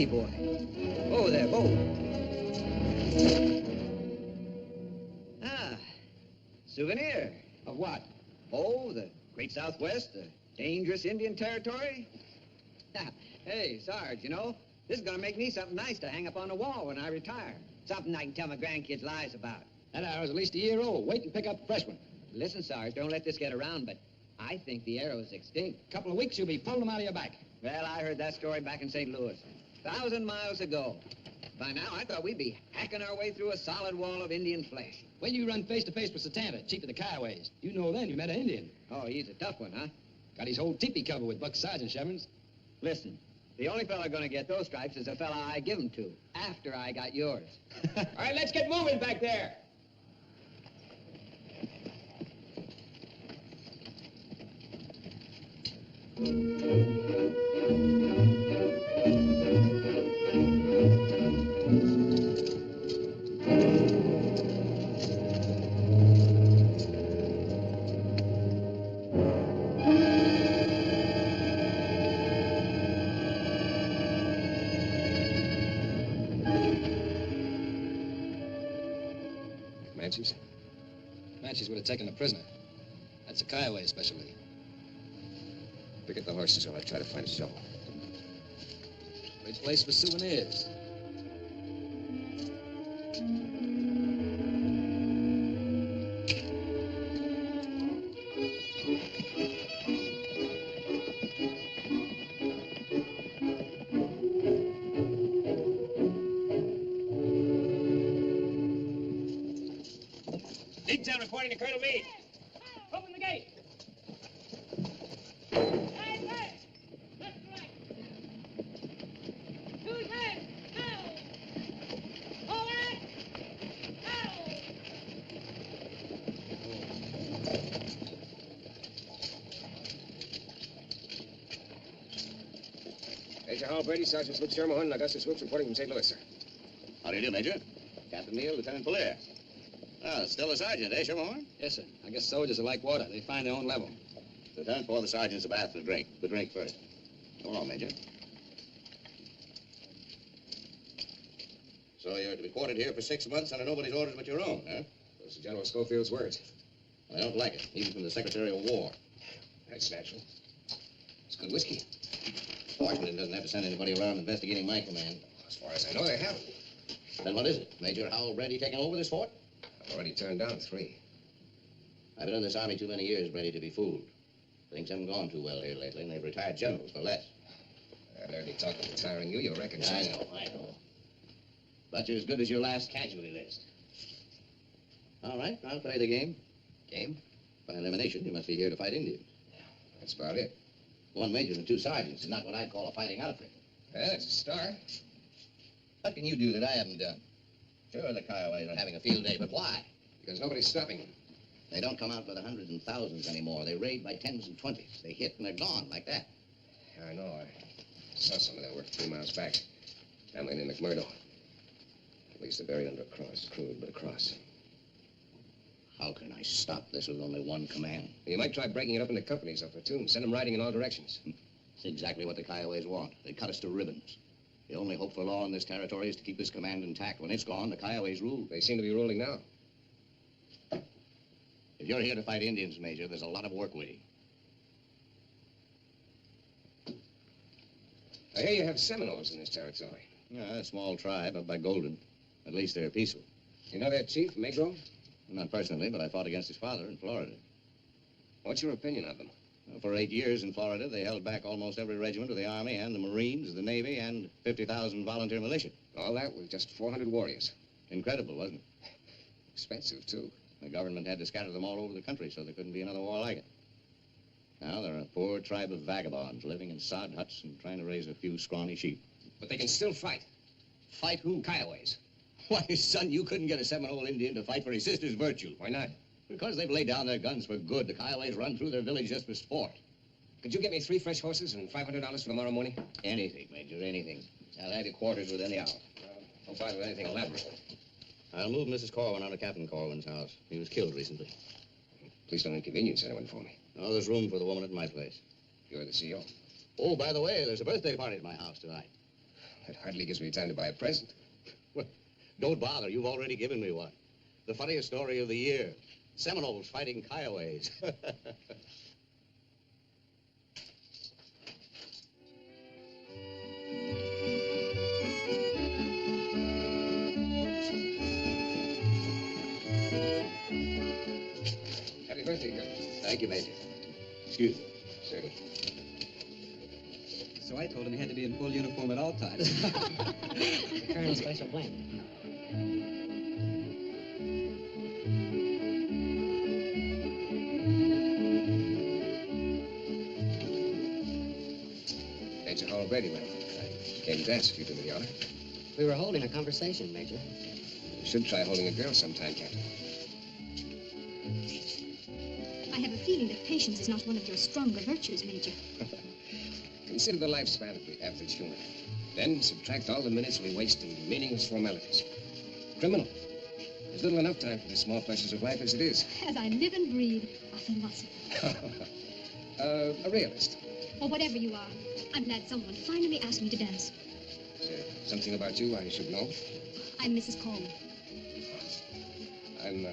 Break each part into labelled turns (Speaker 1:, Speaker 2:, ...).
Speaker 1: easy, boy. Whoa there, whoa. Ah, souvenir.
Speaker 2: Of what?
Speaker 1: Oh, the Great Southwest, the dangerous Indian Territory. Hey, Sarge, you know, this is gonna make me something nice to hang up on the wall when I retire. Something I can tell my grandkids lies about.
Speaker 2: That arrow's at least a year old. Wait and pick up a fresh one.
Speaker 1: Listen, Sarge, don't let this get around, but I think the arrow's extinct.
Speaker 2: A couple of weeks, you'll be pulling them out of your back.
Speaker 1: Well, I heard that story back in St. Louis, 1,000 miles ago. By now, I thought we'd be hacking our way through a solid wall of Indian flesh.
Speaker 2: When you run face to face with Satanta, chief of the Kioways, you know then you met an Indian.
Speaker 1: Oh, he's a tough one, huh?
Speaker 2: Got his whole teepee covered with Buck Sergeant chevrons.
Speaker 1: Listen, the only fella gonna get those stripes is the fella I give them to, after I got yours.
Speaker 2: All right, let's get moving back there.
Speaker 3: Comanches?
Speaker 2: Comanches would have taken the prisoner. That's a Kiowa specialty.
Speaker 3: Pick up the horses while I try to find a shovel.
Speaker 2: Great place for souvenirs.
Speaker 4: Lead down reporting to Colonel Meade. Open the gate.
Speaker 3: Major Hal Brady, Sergeant Luke Sherman, and Augustus Wilkes reporting from St. Louis, sir.
Speaker 5: How do you do, Major? Captain Neal, Lieutenant Polier. Ah, still a sergeant, eh, Sherman?
Speaker 2: Yes, sir. I guess soldiers are like water. They find their own level.
Speaker 5: Lieutenant, pour the sergeants a bath and a drink. The drink first. Go along, Major. So you're to be quartered here for 6 months under nobody's orders but your own, huh?
Speaker 3: Those are General Schofield's words.
Speaker 5: I don't like it, even from the Secretary of War.
Speaker 3: That's natural. It's good whiskey.
Speaker 5: Washington doesn't have to send anybody around investigating my command.
Speaker 3: As far as I know, they haven't.
Speaker 5: Then what is it? Major Howell Brady taking over this fort?
Speaker 3: I've already turned down 3.
Speaker 5: I've been in this army too many years, Brady, to be fooled. Things haven't gone too well here lately, and they've retired generals for less.
Speaker 3: I've already talked of retiring you. You'll reckon.
Speaker 5: I know. But you're as good as your last casualty list. All right, I'll play the game.
Speaker 3: Game?
Speaker 5: By elimination, you must be here to fight Indians.
Speaker 3: That's about it.
Speaker 5: 1 major and 2 sergeants is not what I'd call a fighting outfit.
Speaker 3: Well, it's a start.
Speaker 5: What can you do that I haven't done? Sure, the Kioways are having a field day, but why?
Speaker 3: Because nobody's stopping them.
Speaker 5: They don't come out by the hundreds and thousands anymore. They raid by 10s and 20s. They hit and they're gone like that.
Speaker 3: I know. I saw some of their work 3 miles back. Family named McMurdo. At least they're buried under a cross. Crude, but a cross.
Speaker 5: How can I stop this with only 1 command?
Speaker 3: You might try breaking it up into companies or platoons. Send them riding in all directions.
Speaker 5: It's exactly what the Kioways want. They cut us to ribbons. The only hope for law in this territory is to keep this command intact. When it's gone, the Kioways rule.
Speaker 3: They seem to be ruling now.
Speaker 5: If you're here to fight Indians, Major, there's a lot of work waiting.
Speaker 3: I hear you have Seminoles in this territory.
Speaker 5: Yeah, a small tribe up by Golden. At least they're peaceful.
Speaker 3: You know their chief, Magro?
Speaker 5: Not personally, but I fought against his father in Florida.
Speaker 3: What's your opinion of them?
Speaker 5: Well, for 8 years in Florida, they held back almost every regiment of the Army and the Marines, the Navy, and 50,000 volunteer militia.
Speaker 3: All that with just 400 warriors.
Speaker 5: Incredible, wasn't it?
Speaker 3: Expensive, too.
Speaker 5: The government had to scatter them all over the country, so there couldn't be another war like it. Now they're a poor tribe of vagabonds living in sod huts and trying to raise a few scrawny sheep.
Speaker 3: But they can still fight.
Speaker 5: Fight who?
Speaker 3: Kioways.
Speaker 5: Why, son, you couldn't get a Seminole Indian to fight for his sister's virtue.
Speaker 3: Why not?
Speaker 5: Because they've laid down their guns for good. The Kioways run through their village just for sport.
Speaker 3: Could you get me 3 fresh horses and $500 for tomorrow morning?
Speaker 5: Anything, Major, anything. I'll have you quartered within the hour.
Speaker 3: Don't bother with anything elaborate.
Speaker 5: I'll move Mrs. Corwin out of Captain Corwin's house. He was killed recently.
Speaker 3: Please don't inconvenience anyone for me.
Speaker 5: No, there's room for the woman at my place.
Speaker 3: You're the CEO.
Speaker 5: Oh, by the way, there's a birthday party at my house tonight.
Speaker 3: It hardly gives me time to buy a present.
Speaker 5: Well, don't bother. You've already given me one. The funniest story of the year. Seminoles fighting Kioways.
Speaker 3: Happy birthday, Colonel.
Speaker 5: Thank you, Major. Excuse me.
Speaker 3: Certainly.
Speaker 1: So I told him he had to be in full uniform at all times.
Speaker 6: Colonel Special Blank.
Speaker 3: Major Hall Brady, well, I came to dance if you do me the honor.
Speaker 6: We were holding a conversation, Major.
Speaker 3: You should try holding a girl sometime, Captain.
Speaker 7: I have a feeling that patience is not one of your stronger virtues, Major.
Speaker 3: Consider the lifespan of the average human. Then subtract all the minutes we waste in meaningless formalities. Criminal. There's little enough time for the small pleasures of life as it is.
Speaker 7: As I live and breathe, a philosopher.
Speaker 3: A realist.
Speaker 7: Or whatever you are, I'm glad someone finally asked me to dance.
Speaker 3: Is there something about you I should know?
Speaker 7: I'm Mrs. Coleman.
Speaker 3: I'm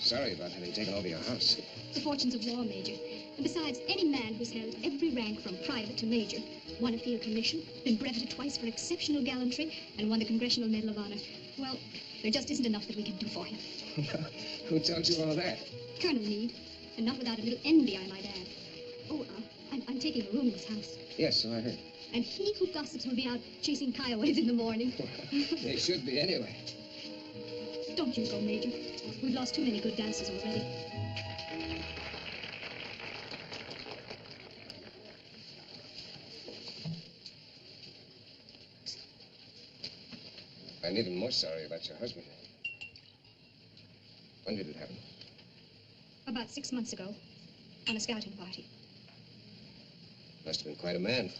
Speaker 3: sorry about having taken over your house.
Speaker 7: The fortunes of war, Major. And besides, any man who's held every rank from private to major, won a field commission, been brevetted twice for exceptional gallantry, and won the Congressional Medal of Honor, well, there just isn't enough that we can do for him.
Speaker 3: Who told you all that?
Speaker 7: Colonel Meade, and not without a little envy, I might add. Oh, I'm taking a room in his house.
Speaker 3: Yes, so I heard.
Speaker 7: And he who gossips will be out chasing Kioways in the morning.
Speaker 3: They should be anyway.
Speaker 7: Don't you go, Major. We've lost too many good dancers already.
Speaker 3: I'm even more sorry about your husband. When did it happen?
Speaker 7: About 6 months ago, on a scouting party.
Speaker 3: Must have been quite a man.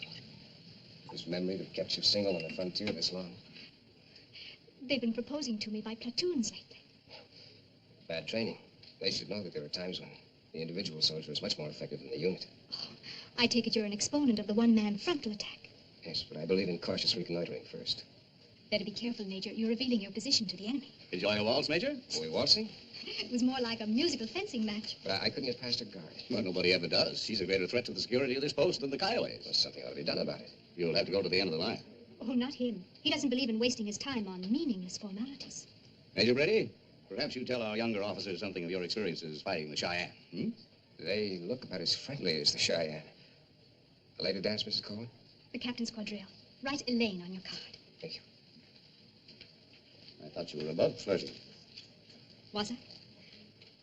Speaker 3: His memory to have kept you single on the frontier this long.
Speaker 7: They've been proposing to me by platoons lately.
Speaker 3: Bad training. They should know that there are times when the individual soldier is much more effective than the unit.
Speaker 7: I take it you're an exponent of the one-man frontal attack.
Speaker 3: Yes, but I believe in cautious reconnoitering first.
Speaker 7: Better be careful, Major. You're revealing your position to the enemy.
Speaker 5: Enjoying a waltz, Major?
Speaker 3: Were we waltzing?
Speaker 7: It was more like a musical fencing match.
Speaker 3: But I couldn't get past a guard.
Speaker 5: Well, nobody ever does. She's a greater threat to the security of this post than the Kioways.
Speaker 3: Well, something ought to be done about it.
Speaker 5: You'll have to go to the end of the line.
Speaker 7: Oh, not him. He doesn't believe in wasting his time on meaningless formalities.
Speaker 5: Major Brady, perhaps you tell our younger officers something of your experiences fighting the Cheyenne. Hmm?
Speaker 3: They look about as friendly as the Cheyenne. A later dance, Mrs. Coleman?
Speaker 7: The captain's quadrille. Write Elaine on your card.
Speaker 3: Thank you.
Speaker 5: I thought you were above flirting.
Speaker 7: Was I?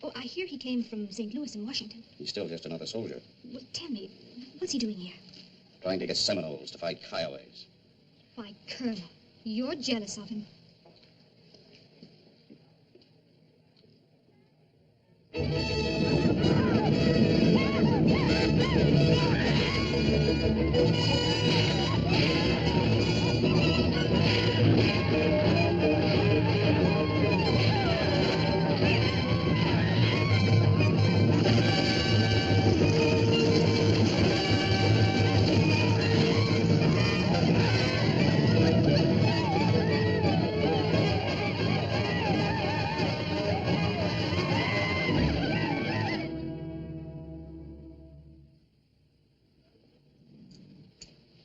Speaker 7: Oh, I hear he came from St. Louis in Washington.
Speaker 5: He's still just another soldier,
Speaker 7: Well, tell me, what's he doing here?
Speaker 5: trying to get Seminoles to fight Kioways.
Speaker 7: Why, Colonel, you're jealous of him.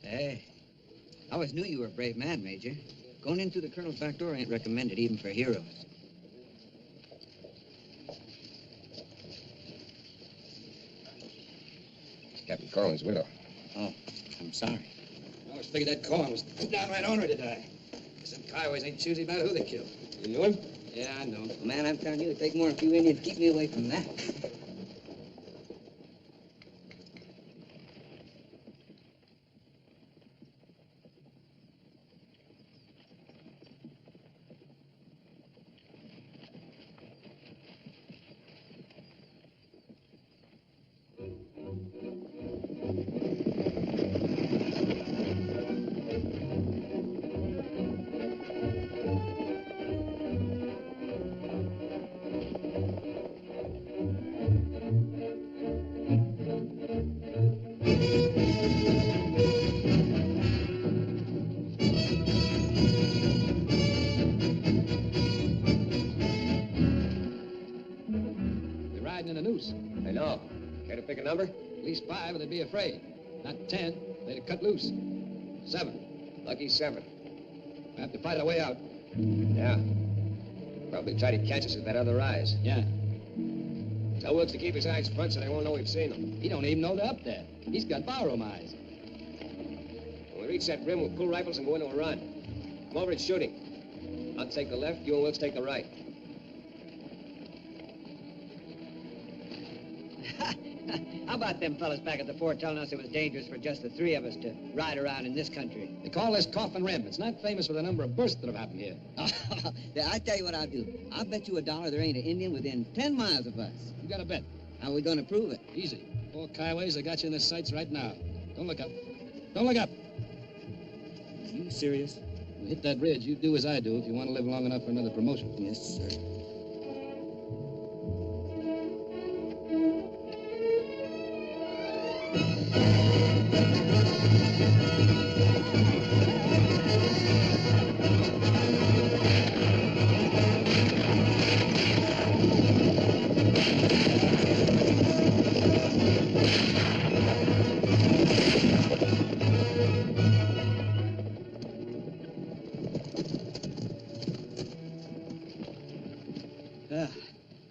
Speaker 1: Hey, I always knew you were a brave man, Major. Going in through the colonel's back door ain't recommended even for heroes.
Speaker 3: Captain Coleman's widow.
Speaker 1: Oh, I'm sorry.
Speaker 2: I always figured that Cohen was downright ornery to die. Some Kioways ain't choosy about who they kill. You knew him?
Speaker 1: Yeah, I know. Man, I'm telling you, it'd take more than a few Indians to keep me away from that.
Speaker 3: Pick a number?
Speaker 2: At least 5 or they'd be afraid. Not 10. They'd have cut loose. 7.
Speaker 3: Lucky 7.
Speaker 2: We have to fight our way out.
Speaker 3: Yeah. Probably try to catch us at that other rise.
Speaker 2: Yeah.
Speaker 3: Tell Wilkes to keep his eyes front so they won't know we've seen them.
Speaker 2: He don't even know they're up there. He's got barroom eyes.
Speaker 3: When we reach that rim, we'll pull rifles and go into a run. Come over and shooting. I'll take the left, you and Wilkes take the right.
Speaker 1: How about them fellas back at the fort telling us it was dangerous for just the 3 of us to ride around in this country?
Speaker 2: They call this Coffin Rim. It's not famous for the number of bursts that have happened here.
Speaker 1: Yeah, I tell you what I'll do. I'll bet you $1 there ain't an Indian within 10 miles of us.
Speaker 2: You got a bet.
Speaker 1: How are we going to prove it?
Speaker 2: Easy. 4 Kioways, they got you in the sights right now. Don't look up. Don't look up.
Speaker 1: Are you serious?
Speaker 2: You hit that ridge, you do as I do if you want to live long enough for another promotion.
Speaker 1: Yes, sir.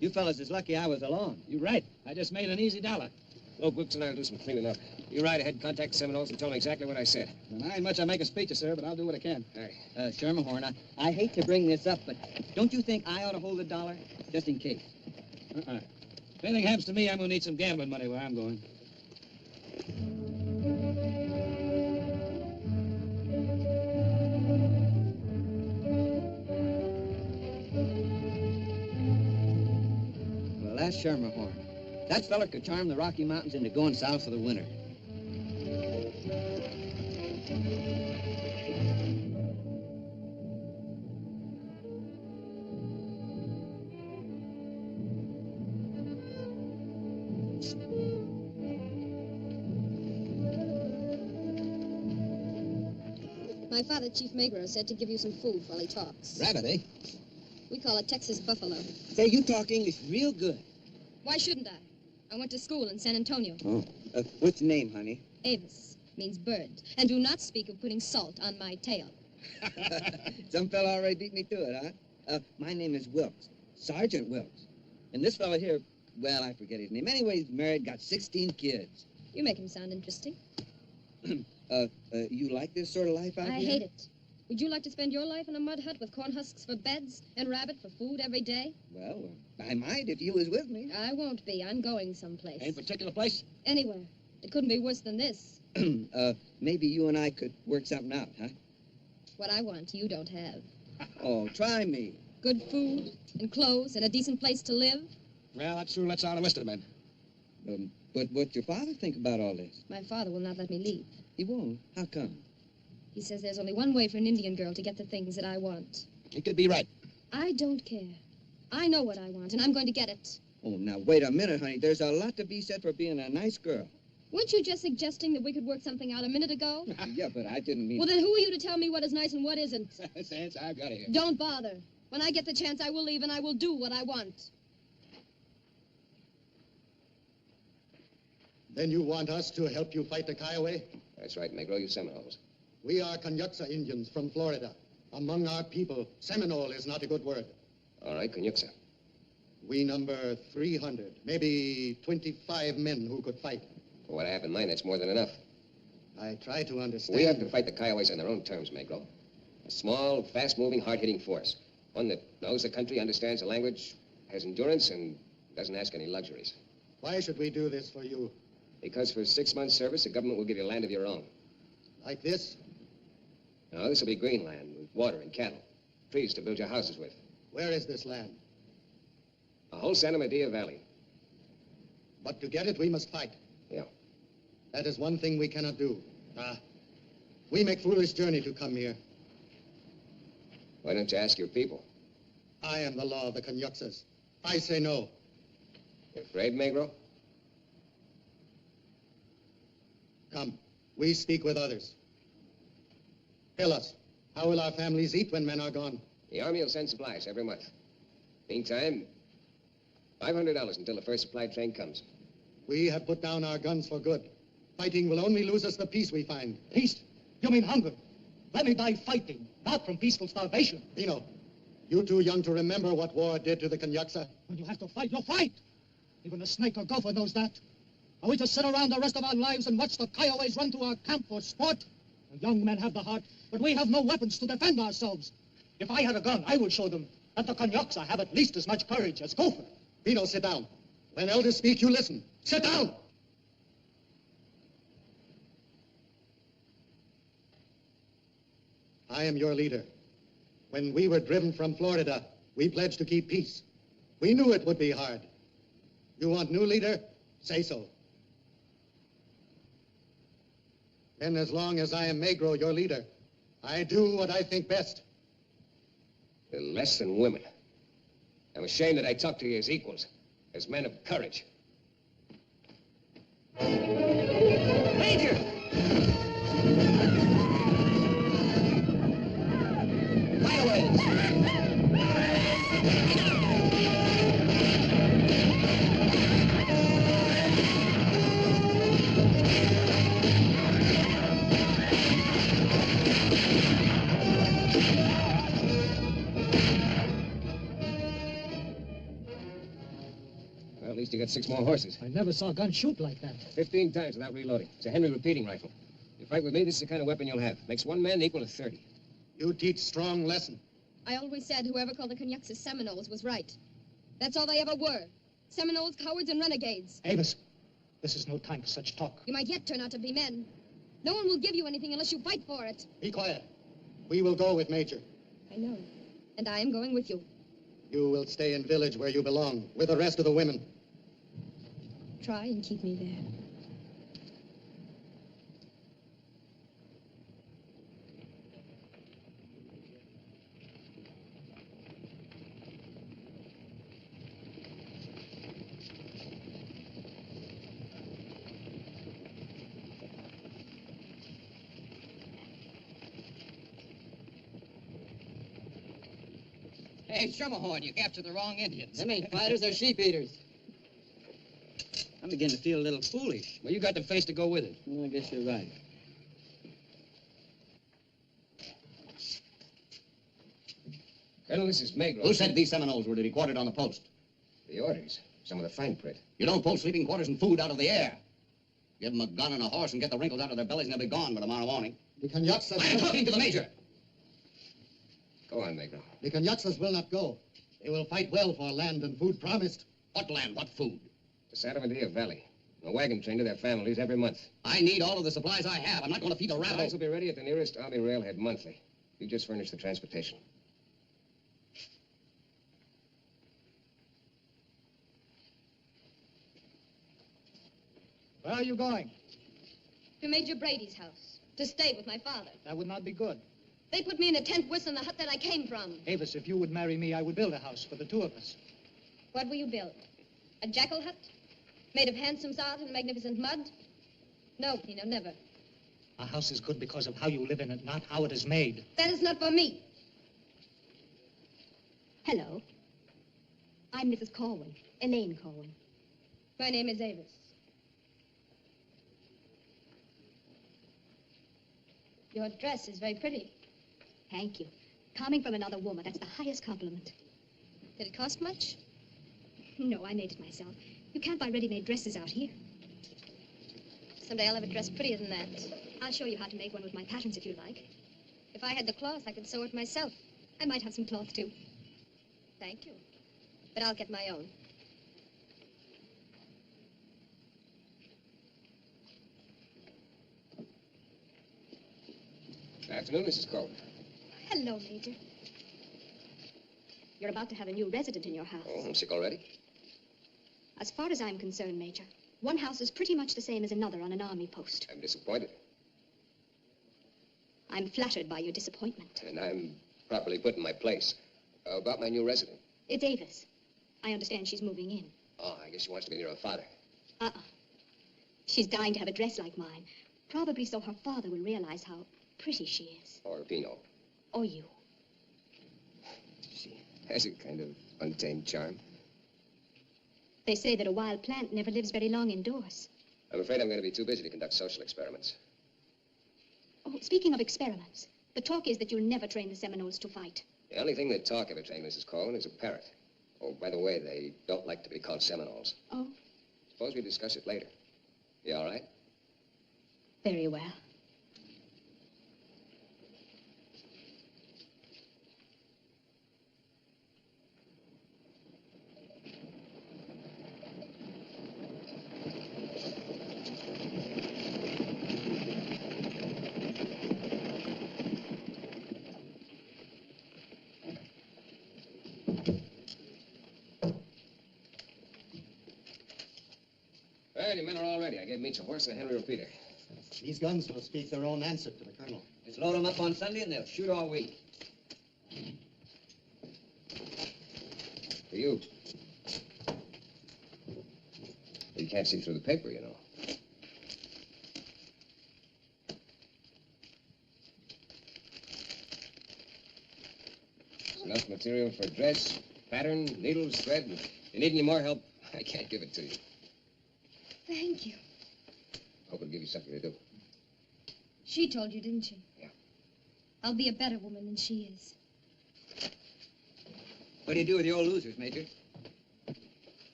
Speaker 1: You fellas is lucky I was along.
Speaker 2: You're right. I just made an easy $1.
Speaker 3: Look, Wilkes and I'll do some cleaning up. You ride ahead, contact Seminoles, and tell them exactly what I said.
Speaker 2: And I ain't much I make a speech, sir, but I'll do what I can.
Speaker 3: All right.
Speaker 1: Shermerhorn, I hate to bring this up, but don't you think I ought to hold $1? Just in case.
Speaker 2: If anything happens to me, I'm going to need some gambling money where I'm going.
Speaker 1: Well, that's Shermerhorn. That fella could charm the Rocky Mountains into going south for the winter.
Speaker 8: My father, Chief Magro, said to give you some food while he talks.
Speaker 1: Rabbit, eh?
Speaker 8: We call it Texas buffalo.
Speaker 1: Say, you talk English real good.
Speaker 8: Why shouldn't I? I went to school in San Antonio.
Speaker 1: Oh. What's your name, honey?
Speaker 8: Avis means bird. And do not speak of putting salt on my tail.
Speaker 1: Some fella already beat me to it, huh? My name is Wilkes. Sergeant Wilkes. And this fella here, well, I forget his name. Anyway, he's married, got 16 kids.
Speaker 8: You make him sound interesting.
Speaker 1: You like this sort of life out
Speaker 8: I
Speaker 1: here?
Speaker 8: hate it. Would you like to spend your life in a mud hut with corn husks for beds and rabbit for food every day?
Speaker 1: Well, I might if you was with me.
Speaker 8: I won't be. I'm going someplace.
Speaker 2: Any particular place?
Speaker 8: Anywhere. It couldn't be worse than this.
Speaker 1: Maybe you and I could work something out, huh?
Speaker 8: What I want, you don't have.
Speaker 1: Oh, try me.
Speaker 8: Good food and clothes and a decent place to live.
Speaker 2: Well, that sure lets out a list of men.
Speaker 1: But what's your father think about all this?
Speaker 8: My father will not let me leave.
Speaker 1: He won't. How come?
Speaker 8: He says there's only one way for an Indian girl to get the things that I want.
Speaker 2: He could be right.
Speaker 8: I don't care. I know what I want, and I'm going to get it.
Speaker 1: Oh, now, wait a minute, honey. There's a lot to be said for being a nice girl.
Speaker 8: Weren't you just suggesting that we could work something out a minute ago?
Speaker 1: Yeah, but I didn't mean...
Speaker 8: Well, then who are you to tell me what is nice and what isn't?
Speaker 2: Sans, I've got it here.
Speaker 8: Don't bother. When I get the chance, I will leave, and I will do what I want.
Speaker 9: Then you want us to help you fight the Kiowa?
Speaker 3: That's right, Magro, you Seminoles.
Speaker 9: We are Canyuxa Indians from Florida. Among our people, Seminole is not a good word.
Speaker 3: All right, Canyuxa.
Speaker 9: We number 300, maybe 25 men who could fight.
Speaker 3: For what I have in mind, that's more than enough.
Speaker 9: I try to understand.
Speaker 3: We have to fight the Kiowas on their own terms, Magro. A small, fast-moving, hard-hitting force. One that knows the country, understands the language, has endurance, and doesn't ask any luxuries.
Speaker 9: Why should we do this for you?
Speaker 3: Because for 6 months' service, the government will give you land of your own.
Speaker 9: Like this?
Speaker 3: No, this will be green land with water and cattle. Trees to build your houses with.
Speaker 9: Where is this land?
Speaker 3: The whole Santa Medea Valley.
Speaker 9: But to get it, we must fight.
Speaker 3: Yeah.
Speaker 9: That is one thing we cannot do. We make foolish journey to come here.
Speaker 3: Why don't you ask your people?
Speaker 9: I am the law of the Canyuxas. I say no.
Speaker 3: You afraid, Magro?
Speaker 9: Come, we speak with others. Tell us, how will our families eat when men are gone?
Speaker 3: The Army will send supplies every month. Meantime, $500 until the first supply train comes.
Speaker 9: We have put down our guns for good. Fighting will only lose us the peace we find.
Speaker 10: Peace? You mean hunger? Let me die fighting, not from peaceful starvation.
Speaker 9: Pino, you too young to remember what war did to the Kanyaksa.
Speaker 10: When you have to fight, you'll fight. Even a snake or gopher knows that. Are we to sit around the rest of our lives and watch the Kioways run through our camp for sport? The young men have the heart, but we have no weapons to defend ourselves. If I had a gun, I would show them that the Kanyaksa have at least as much courage as Gopher.
Speaker 9: Pino, sit down. When elders speak, you listen. Sit down! I am your leader. When we were driven from Florida, we pledged to keep peace. We knew it would be hard. You want new leader? Say so. Then as long as I am Magro, your leader, I do what I think best.
Speaker 3: You're less than women. I'm ashamed that I talk to you as equals, as men of courage.
Speaker 1: Major!
Speaker 3: Well, at least you got 6 more horses.
Speaker 10: I never saw a gun shoot like that.
Speaker 3: 15 times without reloading. It's a Henry repeating rifle. You fight with me, this is the kind of weapon you'll have. Makes 1 man equal to 30.
Speaker 9: You teach strong lesson.
Speaker 8: I always said whoever called the Kanyaksa Seminoles was right. That's all they ever were. Seminoles, cowards, and renegades.
Speaker 10: Avis, this is no time for such talk.
Speaker 8: You might yet turn out to be men. No one will give you anything unless you fight for it.
Speaker 9: Be quiet. We will go with Major.
Speaker 8: I know. And I am going with you.
Speaker 9: You will stay in village where you belong, with the rest of the women.
Speaker 8: Try and keep me there.
Speaker 6: Hey, Schermerhorn, you captured the wrong Indians. Them ain't fighters, they're sheep eaters.
Speaker 1: I'm beginning to feel a little foolish.
Speaker 2: Well, you got the face to go with it.
Speaker 6: Well, I guess you're right.
Speaker 3: Colonel, this is Magro.
Speaker 5: Who said these Seminoles were to be quartered on the post?
Speaker 3: The orders. Some of the fine print.
Speaker 5: You don't pull sleeping quarters and food out of the air. Give them a gun and a horse and get the wrinkles out of their bellies and they'll be gone by tomorrow morning.
Speaker 9: The Kanyaksas...
Speaker 5: I'm talking to the Major.
Speaker 3: Go on, Magro.
Speaker 9: The Kanyaksas will not go. They will fight well for land and food promised.
Speaker 5: What land? What food?
Speaker 3: The Santa Medea Valley. A wagon train to their families every month.
Speaker 5: I need all of the supplies I have. I'm not going to feed a
Speaker 3: Supplies
Speaker 5: rabble.
Speaker 3: will be ready at the nearest Army railhead monthly. You just furnish the transportation.
Speaker 10: Where are you going?
Speaker 8: To Major Brady's house. To stay with my father.
Speaker 10: That would not be good.
Speaker 8: They put me in a tent worse than the hut that I came from.
Speaker 10: Avis, if you would marry me, I would build a house for the 2 of us.
Speaker 8: What will you build? A jackal hut? Made of handsome sod and magnificent mud? No, Pino, never.
Speaker 10: A house is good because of how you live in it, not how it is made.
Speaker 8: That is not for me.
Speaker 7: Hello. I'm Mrs. Corwin, Elaine Corwin.
Speaker 8: My name is Avis. Your dress is very pretty.
Speaker 7: Thank you. Coming from another woman, that's the highest compliment.
Speaker 8: Did it cost much?
Speaker 7: No, I made it myself. You can't buy ready-made dresses out here.
Speaker 8: Someday I'll have a dress prettier than that.
Speaker 7: I'll show you how to make one with my patterns if you like.
Speaker 8: If I had the cloth, I could sew it myself.
Speaker 7: I might have some cloth, too.
Speaker 8: Thank you. But I'll get my own.
Speaker 3: Good afternoon, Mrs. Colvin.
Speaker 7: Hello, Major. You're about to have a new resident in your house.
Speaker 3: Oh, homesick already?
Speaker 7: As far as I'm concerned, Major, one house is pretty much the same as another on an army post.
Speaker 3: I'm disappointed.
Speaker 7: I'm flattered by your disappointment.
Speaker 3: And I'm properly put in my place. About my new resident.
Speaker 7: It's Avis. I understand she's moving in.
Speaker 3: Oh, I guess she wants to be near her father.
Speaker 7: Uh-uh. She's dying to have a dress like mine. Probably so her father will realize how pretty she is.
Speaker 3: Or Pino.
Speaker 7: Or you.
Speaker 3: She has a kind of untamed charm.
Speaker 7: They say that a wild plant never lives very long indoors.
Speaker 3: I'm afraid I'm going to be too busy to conduct social experiments.
Speaker 7: Oh, speaking of experiments, the talk is that you'll never train the Seminoles to fight.
Speaker 3: The only thing that talk ever trained Mrs. Coleman is a parrot. Oh, by the way, they don't like to be called Seminoles.
Speaker 7: Oh?
Speaker 3: Suppose we discuss it later. You all right?
Speaker 7: Very well.
Speaker 3: Well, your men are all ready. I gave Meach a horse and a Henry repeater.
Speaker 9: These guns will speak their own answer to the colonel.
Speaker 1: Just load them up on Sunday and they'll shoot all week.
Speaker 3: For you. You can't see through the paper, you know. There's enough material for a dress, pattern, needles, thread. If you need any more help, I can't give it to you.
Speaker 8: Thank you.
Speaker 3: Hope it'll give you something to do.
Speaker 8: She told you, didn't she?
Speaker 3: Yeah.
Speaker 8: I'll be a better woman than she is.
Speaker 1: What do you do with the old losers, Major?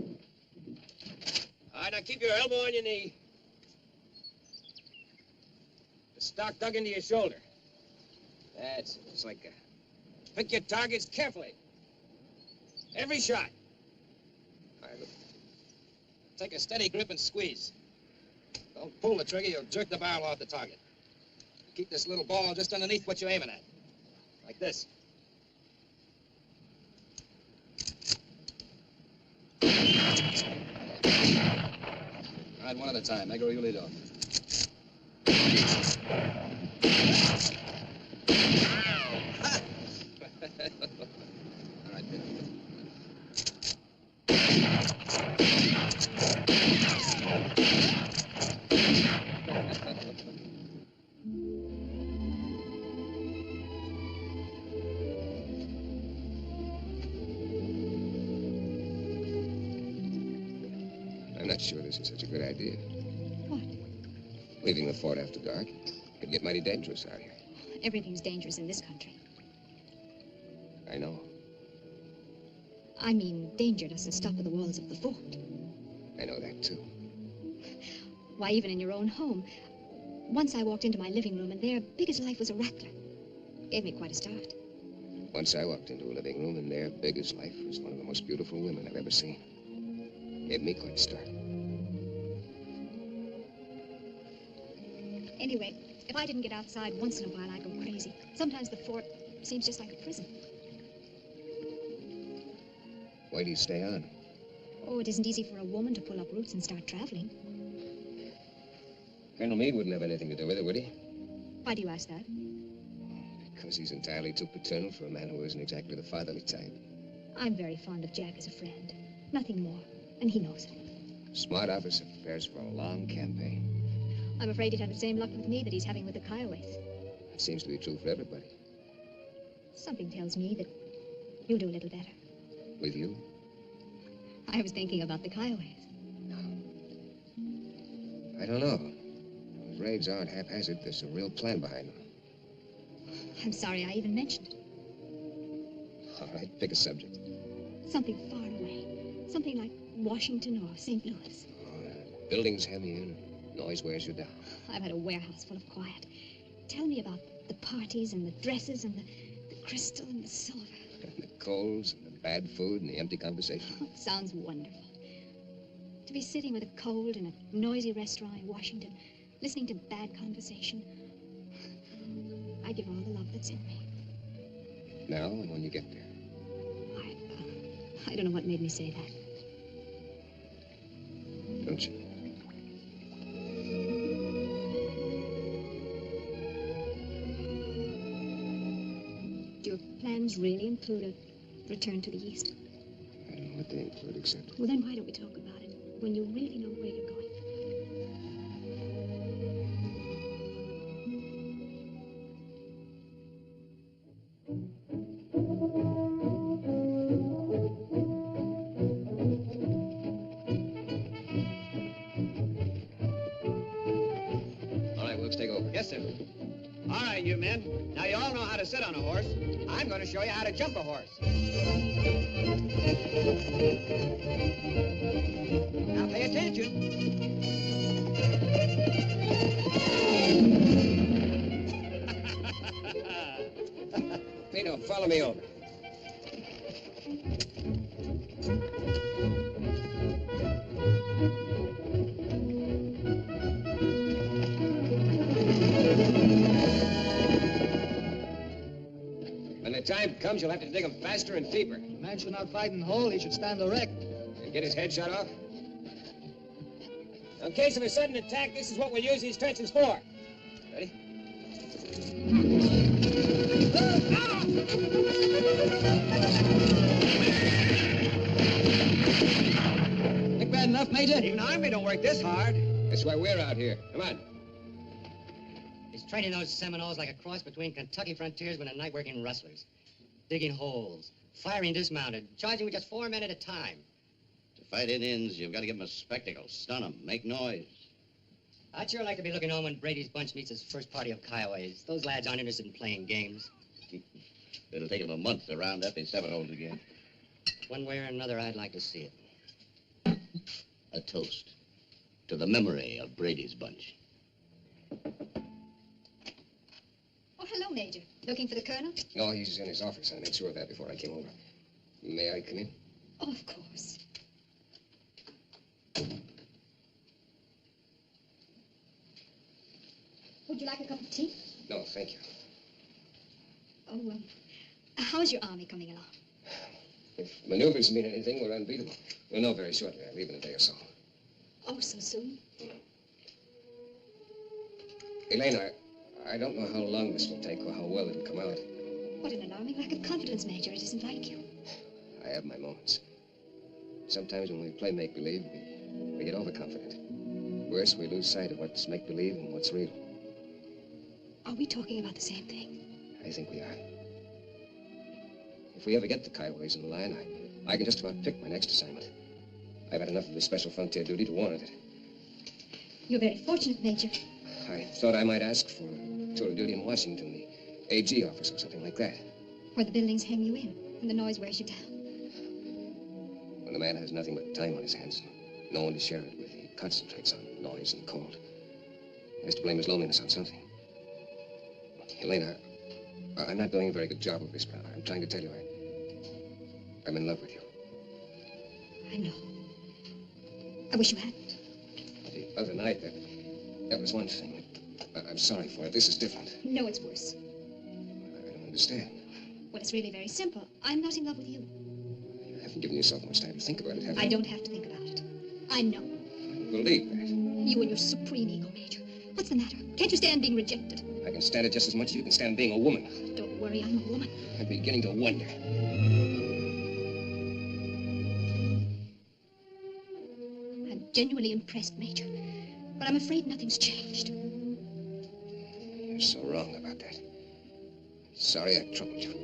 Speaker 4: All right, now keep your elbow on your knee. The stock dug into your shoulder. That's it. It's like pick your targets carefully. Every shot. All right, look. Take a steady grip and squeeze. Don't pull the trigger, you'll jerk the barrel off the target. Keep this little ball just underneath what you're aiming at. Like this. All right, one at a time. Negro, you lead off. All right, Bill.
Speaker 3: I'm not sure this is such a good idea.
Speaker 7: What?
Speaker 3: Leaving the fort after dark could get mighty dangerous out here.
Speaker 7: Everything's dangerous in this country.
Speaker 3: I know.
Speaker 7: I mean, danger doesn't stop at the walls of the fort.
Speaker 3: I know that, too.
Speaker 7: Why, even in your own home. Once I walked into my living room, and there, big as life, was a rattler. Gave me quite a start.
Speaker 3: Once I walked into a living room, and there, big as life, was one of the most beautiful women I've ever seen. Gave me quite a start.
Speaker 7: Anyway, if I didn't get outside once in a while, I'd go crazy. Sometimes the fort seems just like a prison.
Speaker 3: Why do you stay on?
Speaker 7: Oh, it isn't easy for a woman to pull up roots and start traveling.
Speaker 3: Colonel Meade wouldn't have anything to do with it, would he?
Speaker 7: Why do you ask that?
Speaker 3: Because he's entirely too paternal for a man who isn't exactly the fatherly type.
Speaker 7: I'm very fond of Jack as a friend. Nothing more. And he knows it.
Speaker 3: Smart officer prepares for a long campaign.
Speaker 7: I'm afraid he'd have the same luck with me that he's having with the Kioways.
Speaker 3: That seems to be true for everybody.
Speaker 7: Something tells me that you'll do a little better.
Speaker 3: With you?
Speaker 7: I was thinking about the Kioways.
Speaker 3: I don't know. Those raids aren't haphazard. There's a real plan behind them.
Speaker 7: I'm sorry I even mentioned it.
Speaker 3: All right, pick a subject.
Speaker 7: Something far away. Something like Washington or St. Louis.
Speaker 3: Buildings hem you in. Noise wears you down.
Speaker 7: I've had a warehouse full of quiet. Tell me about the parties and the dresses and the crystal and the silver.
Speaker 3: And the colds and the bad food and the empty conversation.
Speaker 7: Oh, it sounds wonderful. To be sitting with a cold in a noisy restaurant in Washington, listening to bad conversation. I give all the love that's in me.
Speaker 3: Now and when you get there.
Speaker 7: I don't know what made me say that.
Speaker 3: Don't you?
Speaker 7: Do your plans really include a return to the East?
Speaker 3: I don't know what they include except...
Speaker 7: Well, then why don't we talk about it when you really know where you're going?
Speaker 3: Brooks take over.
Speaker 1: Yes, sir. All right, you men. Now, you all know how to sit on a horse. I'm going to show you how to jump a horse. Now, pay attention.
Speaker 3: Pino, follow me over. When the time comes, you'll have to dig him faster and deeper.
Speaker 10: The man should not fight in hole. He should stand erect.
Speaker 3: And get his head shot off?
Speaker 4: In case of a sudden attack, this is what we'll use these trenches for.
Speaker 3: Ready?
Speaker 6: Think bad enough, Major?
Speaker 1: Even the Army don't work this hard.
Speaker 3: That's why we're out here. Come on.
Speaker 6: He's training those Seminoles like a cross between Kentucky frontiersmen and night-working rustlers. Digging holes, firing dismounted, charging with just 4 men at a time.
Speaker 5: To fight Indians, you've got to give them a spectacle, stun them, make noise.
Speaker 6: I'd sure like to be looking on when Brady's bunch meets his first party of Kioways. Those lads aren't interested in playing games.
Speaker 5: It'll take them a month to round up his Seminoles again.
Speaker 6: One way or another, I'd like to see it.
Speaker 5: A toast to the memory of Brady's bunch.
Speaker 7: Oh, hello, Major. Looking for the Colonel?
Speaker 3: No, he's in his office. I made sure of that before I came over. May I come in?
Speaker 7: Oh, of course. Would you like a cup of tea?
Speaker 3: No, thank you.
Speaker 7: Oh, how's your army coming along?
Speaker 3: If maneuvers mean anything, we're unbeatable. We'll know very shortly. I leave in a day or so.
Speaker 7: Oh, so soon?
Speaker 3: Elaine, I don't know how long this will take or how well it'll come out.
Speaker 7: What an alarming lack of confidence, Major. It isn't like you.
Speaker 3: I have my moments. Sometimes when we play make-believe, we get overconfident. Worse, we lose sight of what's make-believe and what's real.
Speaker 7: Are we talking about the same thing?
Speaker 3: I think we are. If we ever get the Kioways in the line, I can just about pick my next assignment. I've had enough of this special frontier duty to warrant it.
Speaker 7: You're very fortunate, Major.
Speaker 3: I thought I might ask for a tour of duty in Washington, the AG office or something like that.
Speaker 7: Where the buildings hem you in and the noise wears you down.
Speaker 3: When a man has nothing but time on his hands and no one to share it with, he concentrates on noise and cold. He has to blame his loneliness on something. Elena, I'm not doing a very good job of this, but I'm trying to tell you I'm in love with you.
Speaker 7: I know. I wish you hadn't.
Speaker 3: The other night, that was one thing. I'm sorry for it. This is different.
Speaker 7: No, it's worse.
Speaker 3: I don't understand.
Speaker 7: Well, it's really very simple. I'm not in love with you.
Speaker 3: You haven't given yourself much time to think about it, have you?
Speaker 7: I don't have to think about it. I know.
Speaker 3: Believe that.
Speaker 7: You and your supreme ego, Major. What's the matter? Can't you stand being rejected?
Speaker 3: I can stand it just as much as you can stand being a woman.
Speaker 7: Don't worry, I'm a woman.
Speaker 3: I'm beginning to wonder.
Speaker 7: I'm genuinely impressed, Major. But I'm afraid nothing's changed.
Speaker 3: You're so wrong about that. Sorry I troubled you.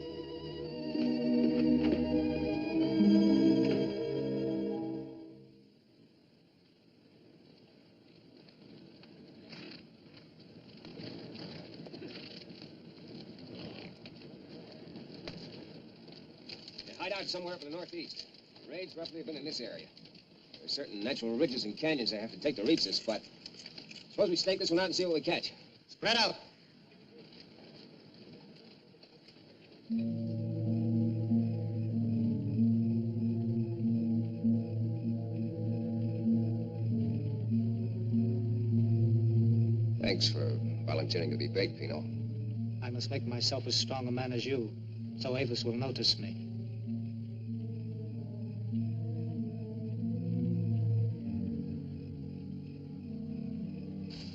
Speaker 4: Hide out somewhere up in the northeast. The raids roughly have been in this area. There's certain natural ridges and canyons they have to take to reach this spot. Suppose we stake this one out and see what we catch.
Speaker 6: Spread out.
Speaker 3: Thanks for volunteering to be bait, Pino.
Speaker 10: I must make myself as strong a man as you, so Avis will notice me.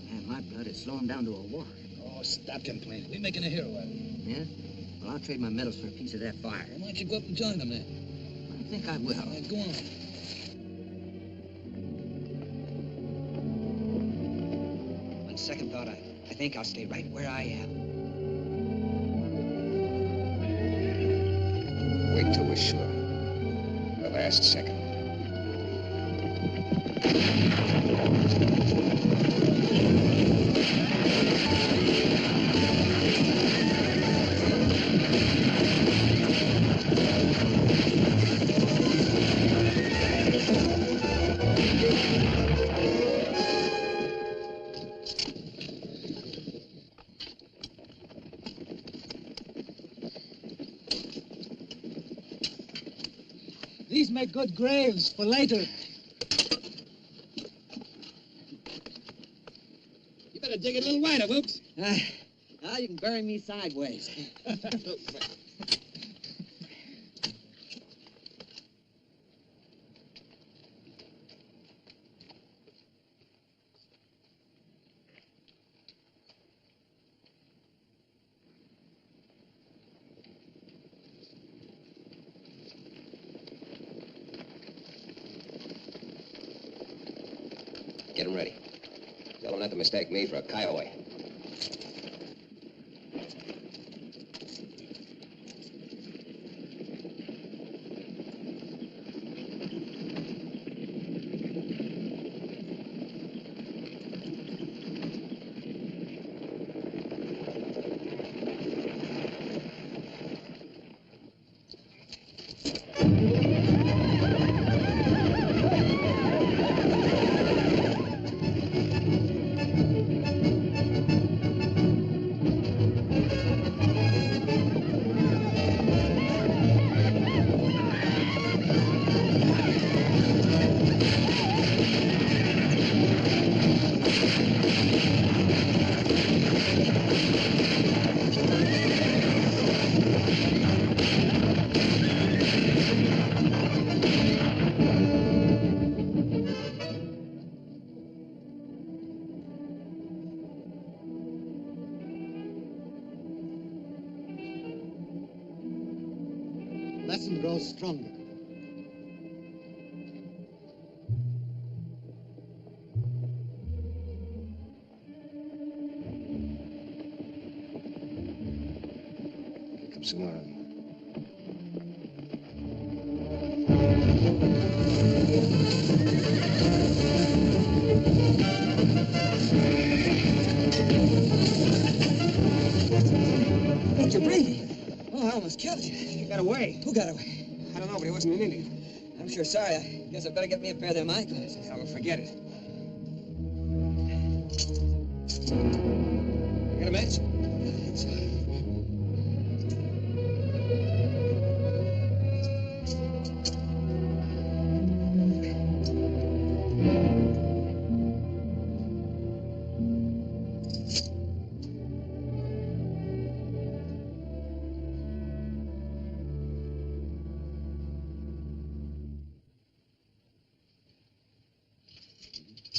Speaker 6: Man, my blood is slowing down to a walk.
Speaker 2: Oh, stop complaining. We're making a hero out of it.
Speaker 6: Yeah? Well, I'll trade my medals for a piece of that fire.
Speaker 2: Why don't you go up and join them then?
Speaker 6: I think I will.
Speaker 2: All right, go on.
Speaker 1: On second thought, I think I'll stay right where I am.
Speaker 3: Wait till we're sure. The last second.
Speaker 10: These make good graves for later.
Speaker 2: You better dig it a little wider, Whoops.
Speaker 1: Now you can bury me sideways.
Speaker 3: Get him ready. Tell him not to mistake me for a Kiowa.
Speaker 9: Lesson grows stronger.
Speaker 3: Here comes some more of them.
Speaker 1: Major Brady. Oh, I almost killed you. You got away. Who got away?
Speaker 2: I don't know, but he wasn't an Indian.
Speaker 1: I'm sure sorry. I guess I better get me a pair of them eyeglasses.
Speaker 2: Hell, forget it. You got a match?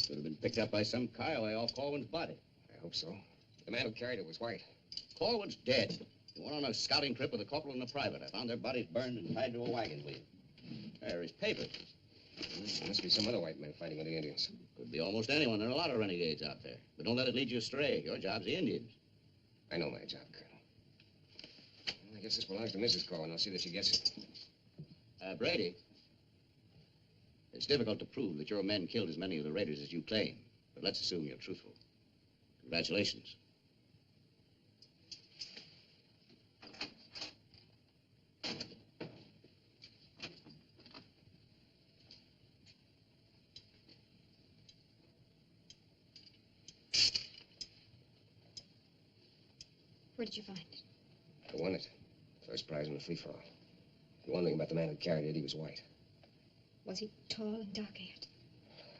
Speaker 5: Could have been picked up by some Kiowa off Corwin's body.
Speaker 3: I hope so. The man who carried it was white.
Speaker 5: Corwin's dead. He went on a scouting trip with a corporal and a private. I found their bodies burned and tied to a wagon wheel. There are his papers.
Speaker 3: There must be some other white men fighting with the Indians.
Speaker 5: Could be almost anyone. There are a lot of renegades out there. But don't let it lead you astray. Your job's the Indians.
Speaker 3: I know my job, Colonel. Well, I guess this belongs to Mrs. Corwin. I'll see that she gets it.
Speaker 5: Brady, it's difficult to prove that your men killed as many of the raiders as you claim. But let's assume you're truthful. Congratulations.
Speaker 7: Where did you find it?
Speaker 3: I won it. First prize in the free-for-all. The one thing about the man who carried it, he was white.
Speaker 7: Was he tall and dark-haired?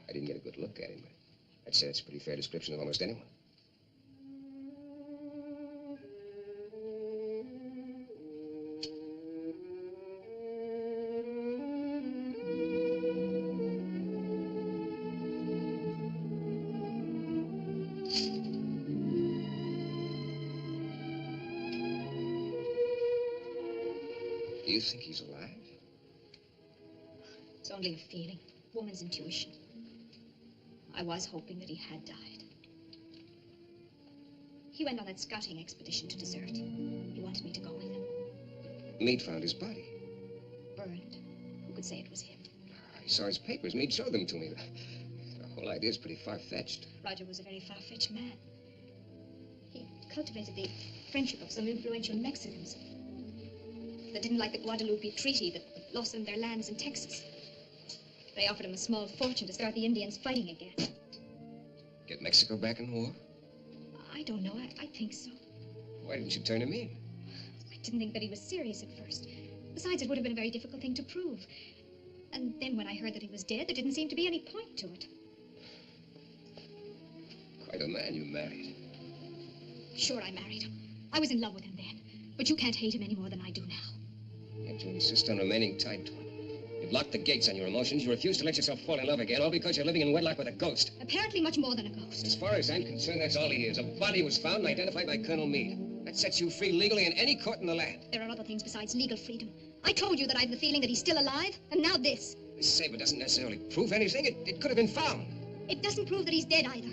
Speaker 3: I didn't get a good look at him, but I'd say it's a pretty fair description of almost anyone. Do you think he's alive?
Speaker 7: It's only a feeling, woman's intuition. I was hoping that he had died. He went on that scouting expedition to desert. He wanted me to go with him.
Speaker 3: Meade found his body.
Speaker 7: Burned. Who could say it was him?
Speaker 3: I saw his papers. Meade showed them to me. The whole idea is pretty far-fetched.
Speaker 7: Roger was a very far-fetched man. He cultivated the friendship of some influential Mexicans that didn't like the Guadalupe Treaty that lost them their lands in Texas. They offered him a small fortune to start the Indians fighting again.
Speaker 3: Get Mexico back in the war?
Speaker 7: I don't know. I think so.
Speaker 3: Why didn't you turn him in?
Speaker 7: I didn't think that he was serious at first. Besides, it would have been a very difficult thing to prove. And then when I heard that he was dead, there didn't seem to be any point to it.
Speaker 3: Quite a man you married.
Speaker 7: Sure, I married him. I was in love with him then. But you can't hate him any more than I do now.
Speaker 3: Yet you insist on remaining tied to him. You've locked the gates on your emotions. You refuse to let yourself fall in love again, all because you're living in wedlock with a ghost.
Speaker 7: Apparently much more than a ghost.
Speaker 3: As far as I'm concerned, that's all he is. A body was found and identified by Colonel Meade. That sets you free legally in any court in the land.
Speaker 7: There are other things besides legal freedom. I told you that I have the feeling that he's still alive, and now this.
Speaker 3: This saber doesn't necessarily prove anything. It could have been found.
Speaker 7: It doesn't prove that he's dead either.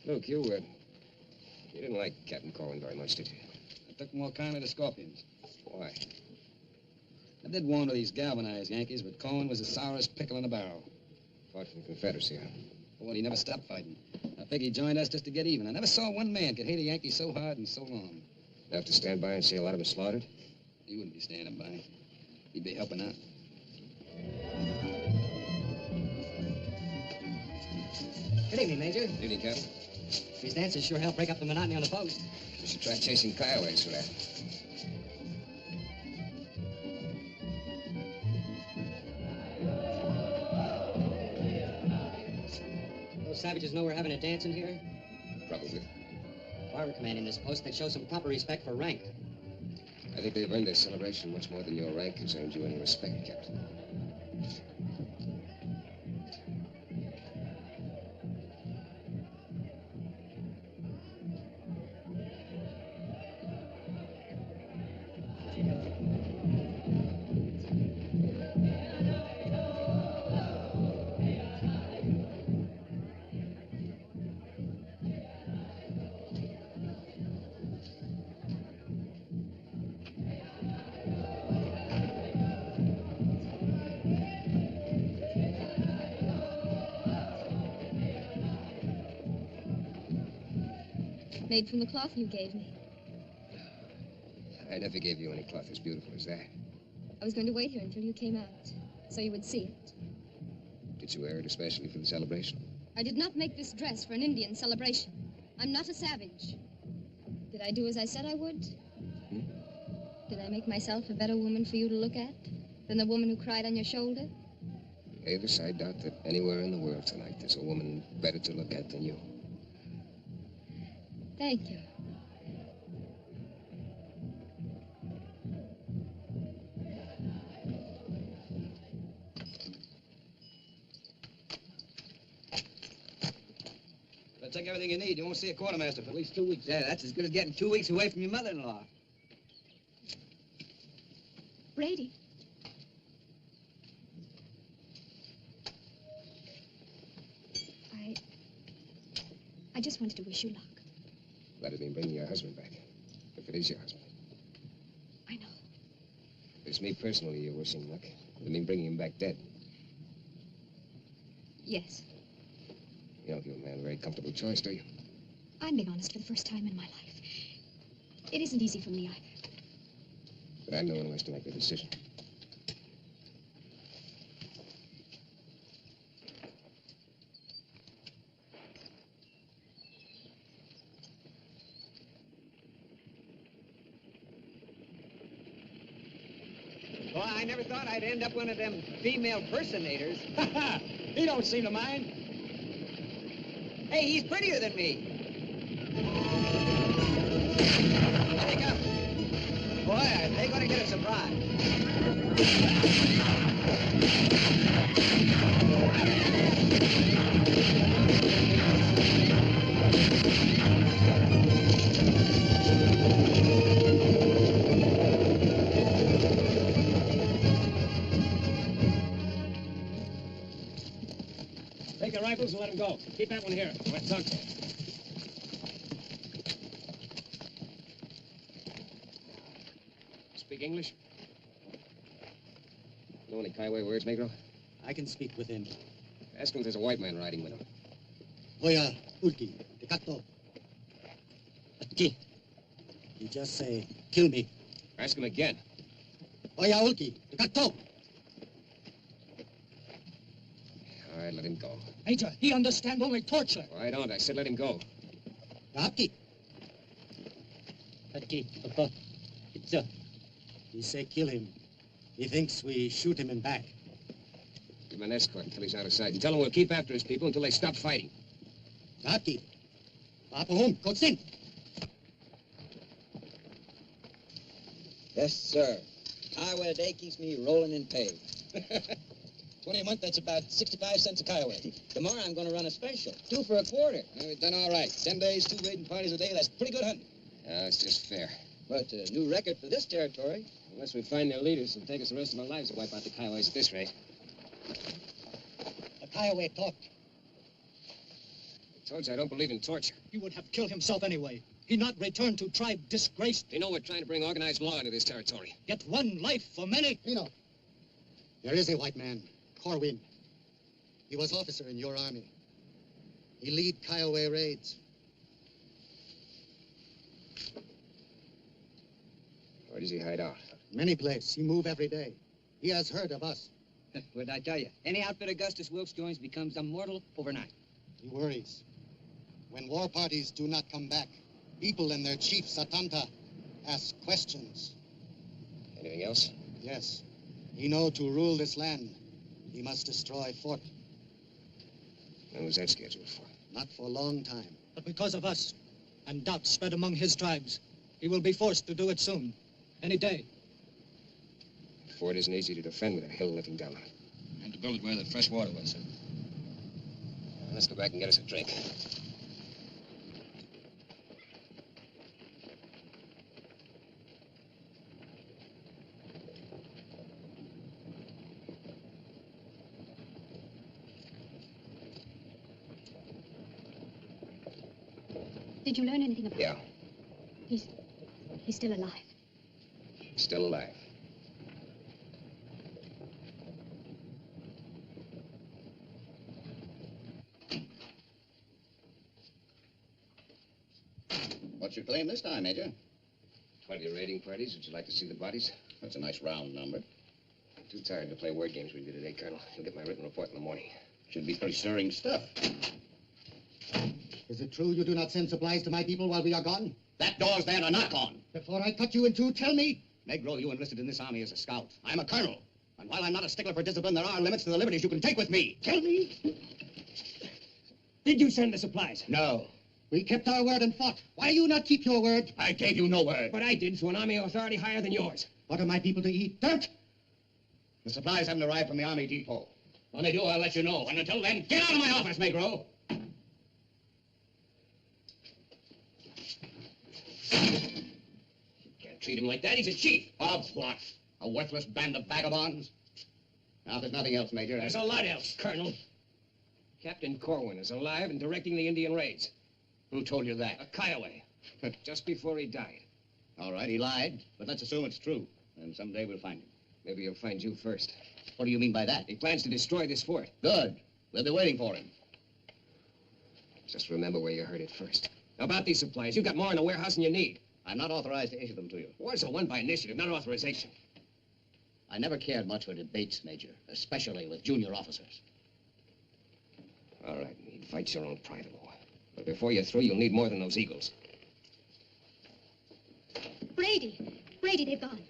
Speaker 3: Look, you didn't like Captain Corwin very much, did you?
Speaker 2: I took more kindly to Scorpions.
Speaker 3: Why?
Speaker 2: I did warn to these galvanized Yankees, but Cohen was the sourest pickle in the barrel.
Speaker 3: Fought for the Confederacy, huh?
Speaker 2: Well, he never stopped fighting. I think he joined us just to get even. I never saw one man could hate a Yankee so hard and so long.
Speaker 3: Have to stand by and see a lot of them slaughtered?
Speaker 2: He wouldn't be standing by. He'd be helping out.
Speaker 6: Good evening, Major.
Speaker 3: Good evening, Captain.
Speaker 6: These dances sure help break up the monotony on the post.
Speaker 3: We should try chasing Kioways for that.
Speaker 6: Those savages know we're having a dance in here?
Speaker 3: Probably.
Speaker 6: If I were commanding this post, they'd show some proper respect for rank.
Speaker 3: I think they've earned their celebration much more than your rank has earned you any respect, Captain.
Speaker 8: Made from the cloth you gave me.
Speaker 3: I never gave you any cloth as beautiful as that.
Speaker 8: I was going to wait here until you came out, so you would see it.
Speaker 3: Did you wear it especially for the celebration?
Speaker 8: I did not make this dress for an Indian celebration. I'm not a savage. Did I do as I said I would? Did I make myself a better woman for you to look at than the woman who cried on your shoulder?
Speaker 3: Avis, I doubt that anywhere in the world tonight there's a woman better to look at than you.
Speaker 8: Thank you.
Speaker 2: Better take everything you need. You won't see a quartermaster for at least 2 weeks.
Speaker 1: Yeah, that's as good as getting 2 weeks away from your mother-in-law.
Speaker 7: Brady. I just wanted to wish you luck.
Speaker 3: That'd mean bringing your husband back. If it is your husband.
Speaker 7: I know.
Speaker 3: If it's me personally you're wishing luck, it'd mean bringing him back dead.
Speaker 7: Yes.
Speaker 3: You don't give a man a very comfortable choice, do you?
Speaker 7: I'm being honest for the first time in my life. It isn't easy for me either.
Speaker 3: But I'm the one who has to make the decision.
Speaker 1: Well, I never thought I'd end up one of them female personators.
Speaker 2: He don't seem to mind.
Speaker 1: Hey, he's prettier than me. Here they come. Boy, are they going to get a surprise.
Speaker 4: Take the rifles and let them go. Keep that one here. We're tucked.
Speaker 3: Speak English? Know any Kiowa words, Negro?
Speaker 10: I can speak with him.
Speaker 3: Ask him if there's a white man riding with him.
Speaker 10: Oya, Ulki, Tekato. Atki. You just say, kill me.
Speaker 3: Ask him again.
Speaker 9: Oyaulki, Kato.
Speaker 3: All right, let him go.
Speaker 10: Major, he understands only torture.
Speaker 2: Why don't I? Said let him go.
Speaker 9: Yaki.
Speaker 10: Aki, Papa. It's
Speaker 9: He say kill him. He thinks we shoot him in back.
Speaker 2: Give him an escort until he's out of sight. And tell him we'll keep after his people until they stop fighting.
Speaker 9: Yaki. Papa home, Kotsin.
Speaker 11: Yes, sir. Highway a day keeps me rolling in pay.
Speaker 2: 20 a month, that's about 65 cents a Kiowa.
Speaker 11: Tomorrow I'm going to run a special. 2 for a quarter.
Speaker 2: We've done all right. 10 days, 2 raiding parties a day. That's pretty good hunting.
Speaker 3: It's just fair.
Speaker 11: But a new record for this territory.
Speaker 2: Unless we find their leaders, it'll take us the rest of our lives to wipe out the Kiowas at this rate.
Speaker 10: the Kiowa talk.
Speaker 2: I told you I don't believe in torture.
Speaker 10: He would have killed himself anyway. He not return to tribe disgraced.
Speaker 2: They know we're trying to bring organized law into this territory.
Speaker 10: Get one life for many.
Speaker 9: Pino. There is a white man, Corwin. He was officer in your army. He lead Kiowa raids.
Speaker 3: Where does he hide out?
Speaker 9: Many places. He move every day. He has heard of us.
Speaker 1: What'd I tell you? Any outfit Augustus Wilkes joins becomes immortal overnight.
Speaker 9: He worries. When war parties do not come back, people and their chief, Satanta, ask questions.
Speaker 3: Anything else?
Speaker 9: Yes. He know to rule this land, he must destroy fort.
Speaker 3: When was that scheduled for?
Speaker 9: Not for a long time.
Speaker 10: But because of us, and doubt spread among his tribes, he will be forced to do it soon. Any day.
Speaker 3: The fort isn't easy to defend with a hill looking down on it.
Speaker 2: And to build it where the fresh water was.
Speaker 3: Let's go back and get us a drink.
Speaker 7: Did you learn anything about
Speaker 3: Yeah,
Speaker 7: He's still alive.
Speaker 3: still alive.
Speaker 5: What's your claim this time, Major?
Speaker 3: 20 raiding parties. Would you like to see the bodies?
Speaker 5: That's a nice round number.
Speaker 3: I'm too tired to play word games with you today, Colonel. You'll get my written report in the morning.
Speaker 5: Should be pretty stirring stuff.
Speaker 9: Is it true you do not send supplies to my people while we are gone?
Speaker 5: That door's there to knock on.
Speaker 9: Before I cut you in two, tell me.
Speaker 5: Negro, you enlisted in this army as a scout. I'm a colonel. And while I'm not a stickler for discipline, there are limits to the liberties you can take with me.
Speaker 9: Tell me.
Speaker 2: Did you send the supplies?
Speaker 5: No.
Speaker 9: We kept our word and fought. Why you not keep your word?
Speaker 5: I gave you no word.
Speaker 2: But I did to an army authority higher than yours.
Speaker 9: What are my people to eat? Dirt?
Speaker 5: The supplies haven't arrived from the army depot. When they do, I'll let you know. And until then, get out of my office, Negro.
Speaker 2: Can't treat him like that. He's a chief.
Speaker 5: Of what? A worthless band of vagabonds? Now, if there's nothing else, Major.
Speaker 2: There's a lot else, Colonel. Captain Corwin is alive and directing the Indian raids.
Speaker 5: Who told you that?
Speaker 2: A Kiowa. Just before he died.
Speaker 5: All right, he lied, but let's assume it's true. And someday we'll find him.
Speaker 2: Maybe he'll find you first.
Speaker 5: What do you mean by that?
Speaker 2: He plans to destroy this fort.
Speaker 5: Good. We'll be waiting for him.
Speaker 3: Just remember where you heard it first.
Speaker 2: About these supplies, you got more in the warehouse than you need.
Speaker 5: I'm not authorized to issue them to you.
Speaker 2: Wars are won by initiative, not authorization.
Speaker 5: I never cared much for debates, Major, especially with junior officers.
Speaker 3: All right, you'd fight your own private war. But before you're through, you'll need more than those eagles.
Speaker 7: Brady! Brady, they've gone.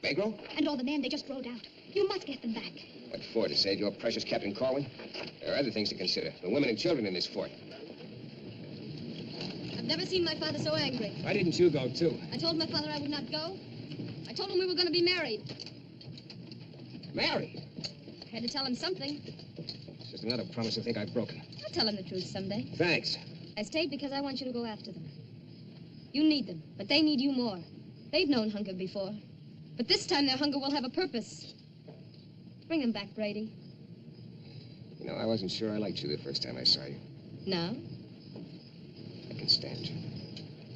Speaker 3: Negro?
Speaker 7: And all the men, they just rode out. You must get them back.
Speaker 3: What for? To save your precious Captain Corwin? There are other things to consider. The women and children in this fort.
Speaker 8: I've never seen my father so angry.
Speaker 2: Why didn't you go, too?
Speaker 8: I told my father I would not go. I told him we were going to be married.
Speaker 2: Married?
Speaker 8: I had to tell him something.
Speaker 3: It's just another promise I think I've broken.
Speaker 8: I'll tell him the truth someday.
Speaker 2: Thanks.
Speaker 8: I stayed because I want you to go after them. You need them, but they need you more. They've known hunger before. But this time their hunger will have a purpose. Bring them back, Brady.
Speaker 3: You know, I wasn't sure I liked you the first time I saw you.
Speaker 8: Now?
Speaker 3: I can stand you.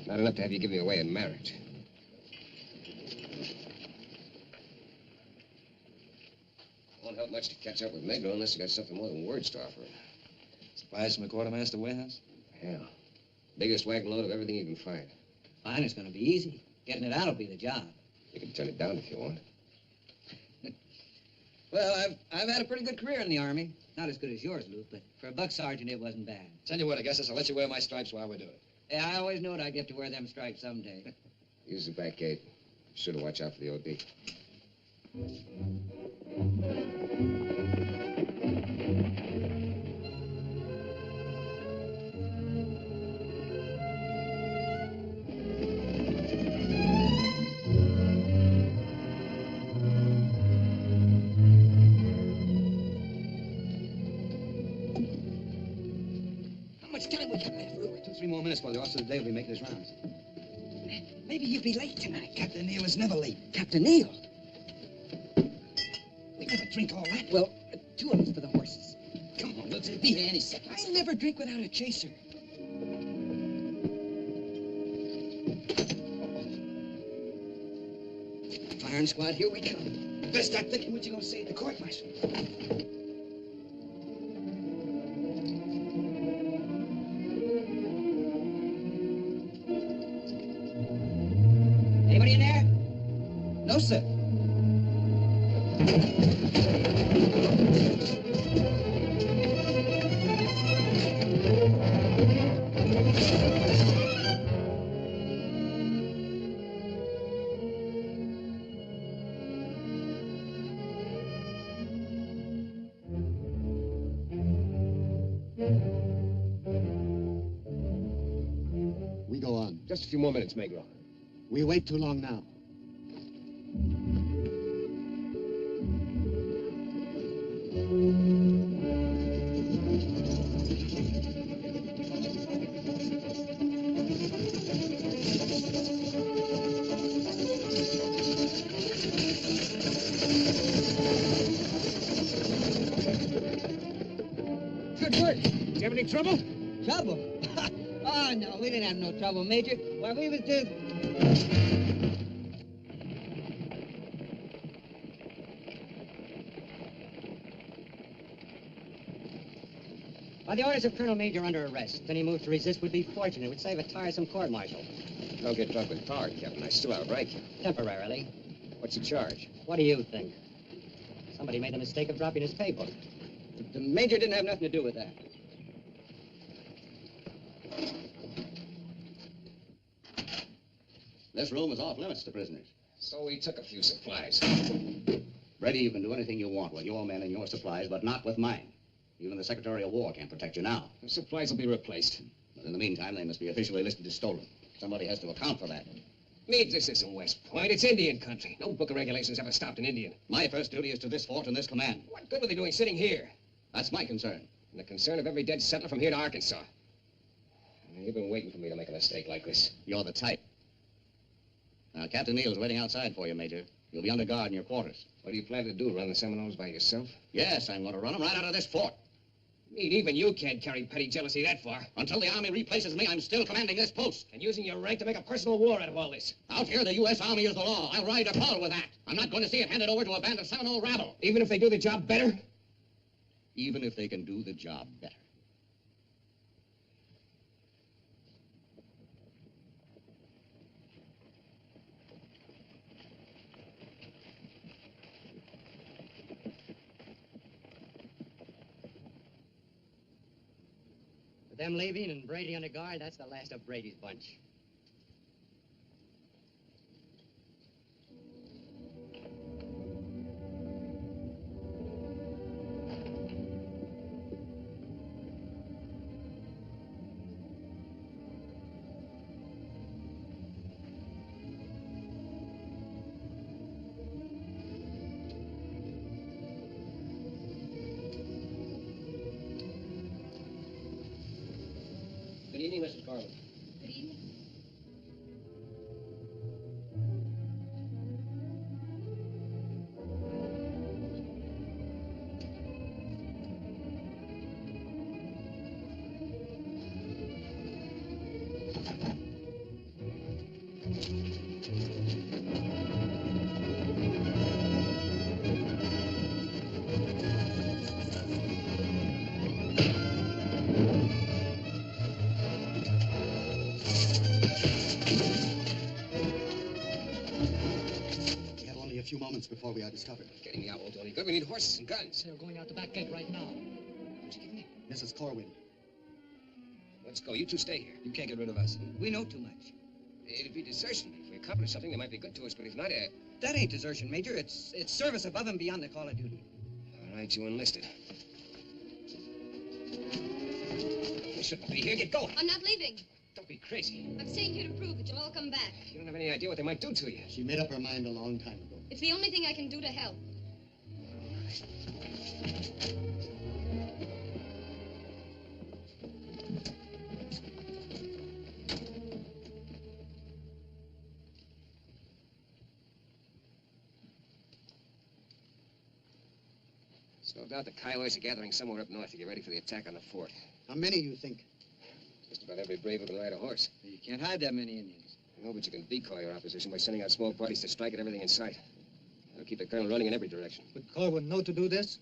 Speaker 3: Not enough to have you give me away in marriage. Won't help much to catch up with Negro unless you got something more than words to offer him.
Speaker 2: Supplies from the quartermaster warehouse?
Speaker 3: Yeah. Biggest wagon load of everything you can find.
Speaker 1: Fine, it's going to be easy. Getting it out will be the job.
Speaker 3: You can turn it down if you want.
Speaker 1: Well, I've had a pretty good career in the Army. Not as good as yours, Luke, but for a buck sergeant, it wasn't bad.
Speaker 2: Tell you what, I guess I'll let you wear my stripes while we're doing it.
Speaker 1: Yeah, I always knew I'd get to wear them stripes someday.
Speaker 3: Use the back gate. Sure to watch out for the OD.
Speaker 2: How much time we got left, Luke?
Speaker 1: 2-3 more minutes while the officer of the day will be making his rounds.
Speaker 2: Maybe you'll be late tonight.
Speaker 1: Captain Neal is never late. Captain Neal?
Speaker 2: We never drink all that.
Speaker 1: Well, 2 of us for the horses.
Speaker 2: Come on, Luke. Be here any second.
Speaker 1: I never drink without a chaser. Firing squad, here we come.
Speaker 2: Better start thinking what you're going to say at the court martial.
Speaker 1: Anybody in there? No, sir.
Speaker 9: We go on.
Speaker 2: Just a few more minutes, Magro.
Speaker 9: We wait too long now.
Speaker 1: Good work.
Speaker 2: Did you have any trouble?
Speaker 1: Trouble? Oh, no, we didn't have no trouble, Major. Why, we was just...
Speaker 6: By the orders of Colonel Major under arrest, any move to resist would be fortunate. It would save a tiresome court-martial.
Speaker 3: Don't get drunk with power, Captain. I still outrank you.
Speaker 6: Temporarily.
Speaker 3: What's the charge?
Speaker 6: What do you think? Somebody made the mistake of dropping his pay book.
Speaker 1: The Major didn't have nothing to do with that.
Speaker 5: This room is off limits to prisoners.
Speaker 3: So we took a few supplies.
Speaker 5: Brady, you can do anything you want with your men and your supplies, but not with mine. Even the Secretary of War can't protect you now.
Speaker 2: The supplies will be replaced.
Speaker 5: But in the meantime, they must be officially listed as stolen. Somebody has to account for that.
Speaker 2: Meade, this isn't West Point. It's Indian country. No book of regulations ever stopped an Indian.
Speaker 5: My first duty is to this fort and this command.
Speaker 2: What good were they doing sitting here?
Speaker 5: That's my concern.
Speaker 2: And the concern of every dead settler from here to Arkansas. You've been waiting for me to make a mistake like this.
Speaker 5: You're the type. Now, Captain Neal's waiting outside for you, Major. You'll be under guard in your quarters.
Speaker 2: What do you plan to do, run the Seminoles by yourself?
Speaker 5: Yes, I'm going to run them right out of this fort.
Speaker 2: Meade, even you can't carry petty jealousy that far.
Speaker 5: Until the Army replaces me, I'm still commanding this post.
Speaker 2: And using your rank to make a personal war out of all this.
Speaker 5: Out here, the U.S. Army is the law. I'll ride or fall with that. I'm not going to see it handed over to a band of Seminole rabble.
Speaker 2: Even if they do the job better?
Speaker 5: Even if they can do the job better.
Speaker 6: With them leaving and Brady under guard, that's the last of Brady's bunch.
Speaker 1: Good evening, Mrs. Garland.
Speaker 8: Good evening.
Speaker 9: few moments before we are discovered.
Speaker 3: Getting me out won't do any good. We need horses and guns.
Speaker 10: They're going out the back gate right now.
Speaker 3: Who's he giving?
Speaker 9: Mrs. Corwin.
Speaker 3: Let's go. You two stay here.
Speaker 2: You can't get rid of us.
Speaker 1: We know too much.
Speaker 3: It'd be desertion. If we accomplish something, they might be good to us, but if not,
Speaker 1: That ain't desertion, Major. It's service above and beyond the call of duty.
Speaker 3: all right, you enlisted. You shouldn't be here. Get going.
Speaker 8: I'm not leaving.
Speaker 3: Don't be crazy.
Speaker 8: I'm staying here to prove that you'll all come back.
Speaker 3: You don't have any idea what they might do to you.
Speaker 9: She made up her mind a long time ago.
Speaker 8: It's the only thing I can do to help.
Speaker 3: There's no doubt the Kiowas are gathering somewhere up north to get ready for the attack on the fort.
Speaker 9: How many you think?
Speaker 3: Just about every brave who can ride a horse.
Speaker 1: You can't hide that many Indians.
Speaker 3: No, but you can decoy your opposition by sending out small parties to strike at everything in sight. They'll keep the colonel running in every direction.
Speaker 10: Would Corwin know to do this?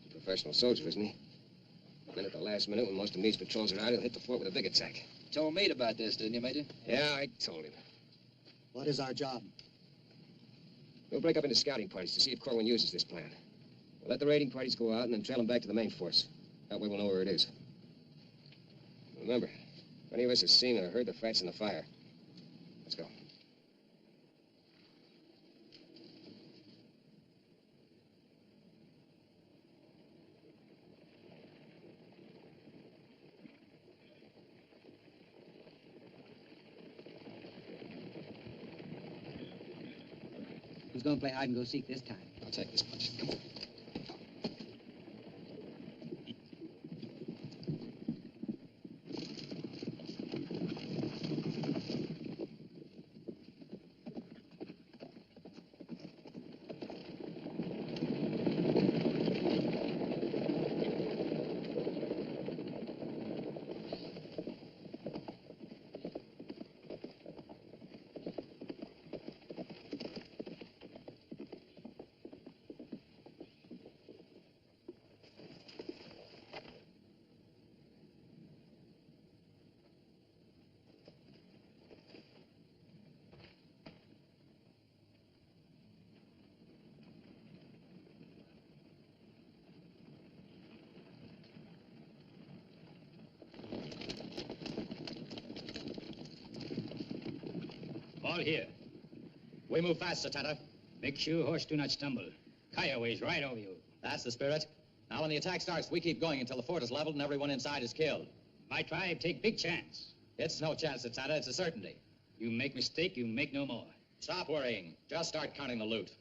Speaker 3: He's a professional soldier, isn't he? And then at the last minute, when most of Meade's patrols are out, he'll hit the fort with a big attack.
Speaker 2: Told Meade about this, didn't you, Major?
Speaker 3: Yeah, I told him.
Speaker 9: What is our job?
Speaker 3: We'll break up into scouting parties to see if Corwin uses this plan. We'll let the raiding parties go out and then trail them back to the main force. That way we'll know where it is. Remember, if any of us has seen or heard the frats in the fire, let's go.
Speaker 1: Who's going to play hide and go seek this time?
Speaker 2: I'll take this much. Come on.
Speaker 12: All here. We move fast, Sir Tanner. Make sure horse do not stumble. Kiowa's right over you.
Speaker 2: That's the spirit. Now, when the attack starts, we keep going until the fort is leveled and everyone inside is killed.
Speaker 12: My tribe take big chance.
Speaker 2: It's no chance, Sir Tanner. It's a certainty.
Speaker 12: You make mistake, you make no more.
Speaker 2: Stop worrying. Just start counting the loot.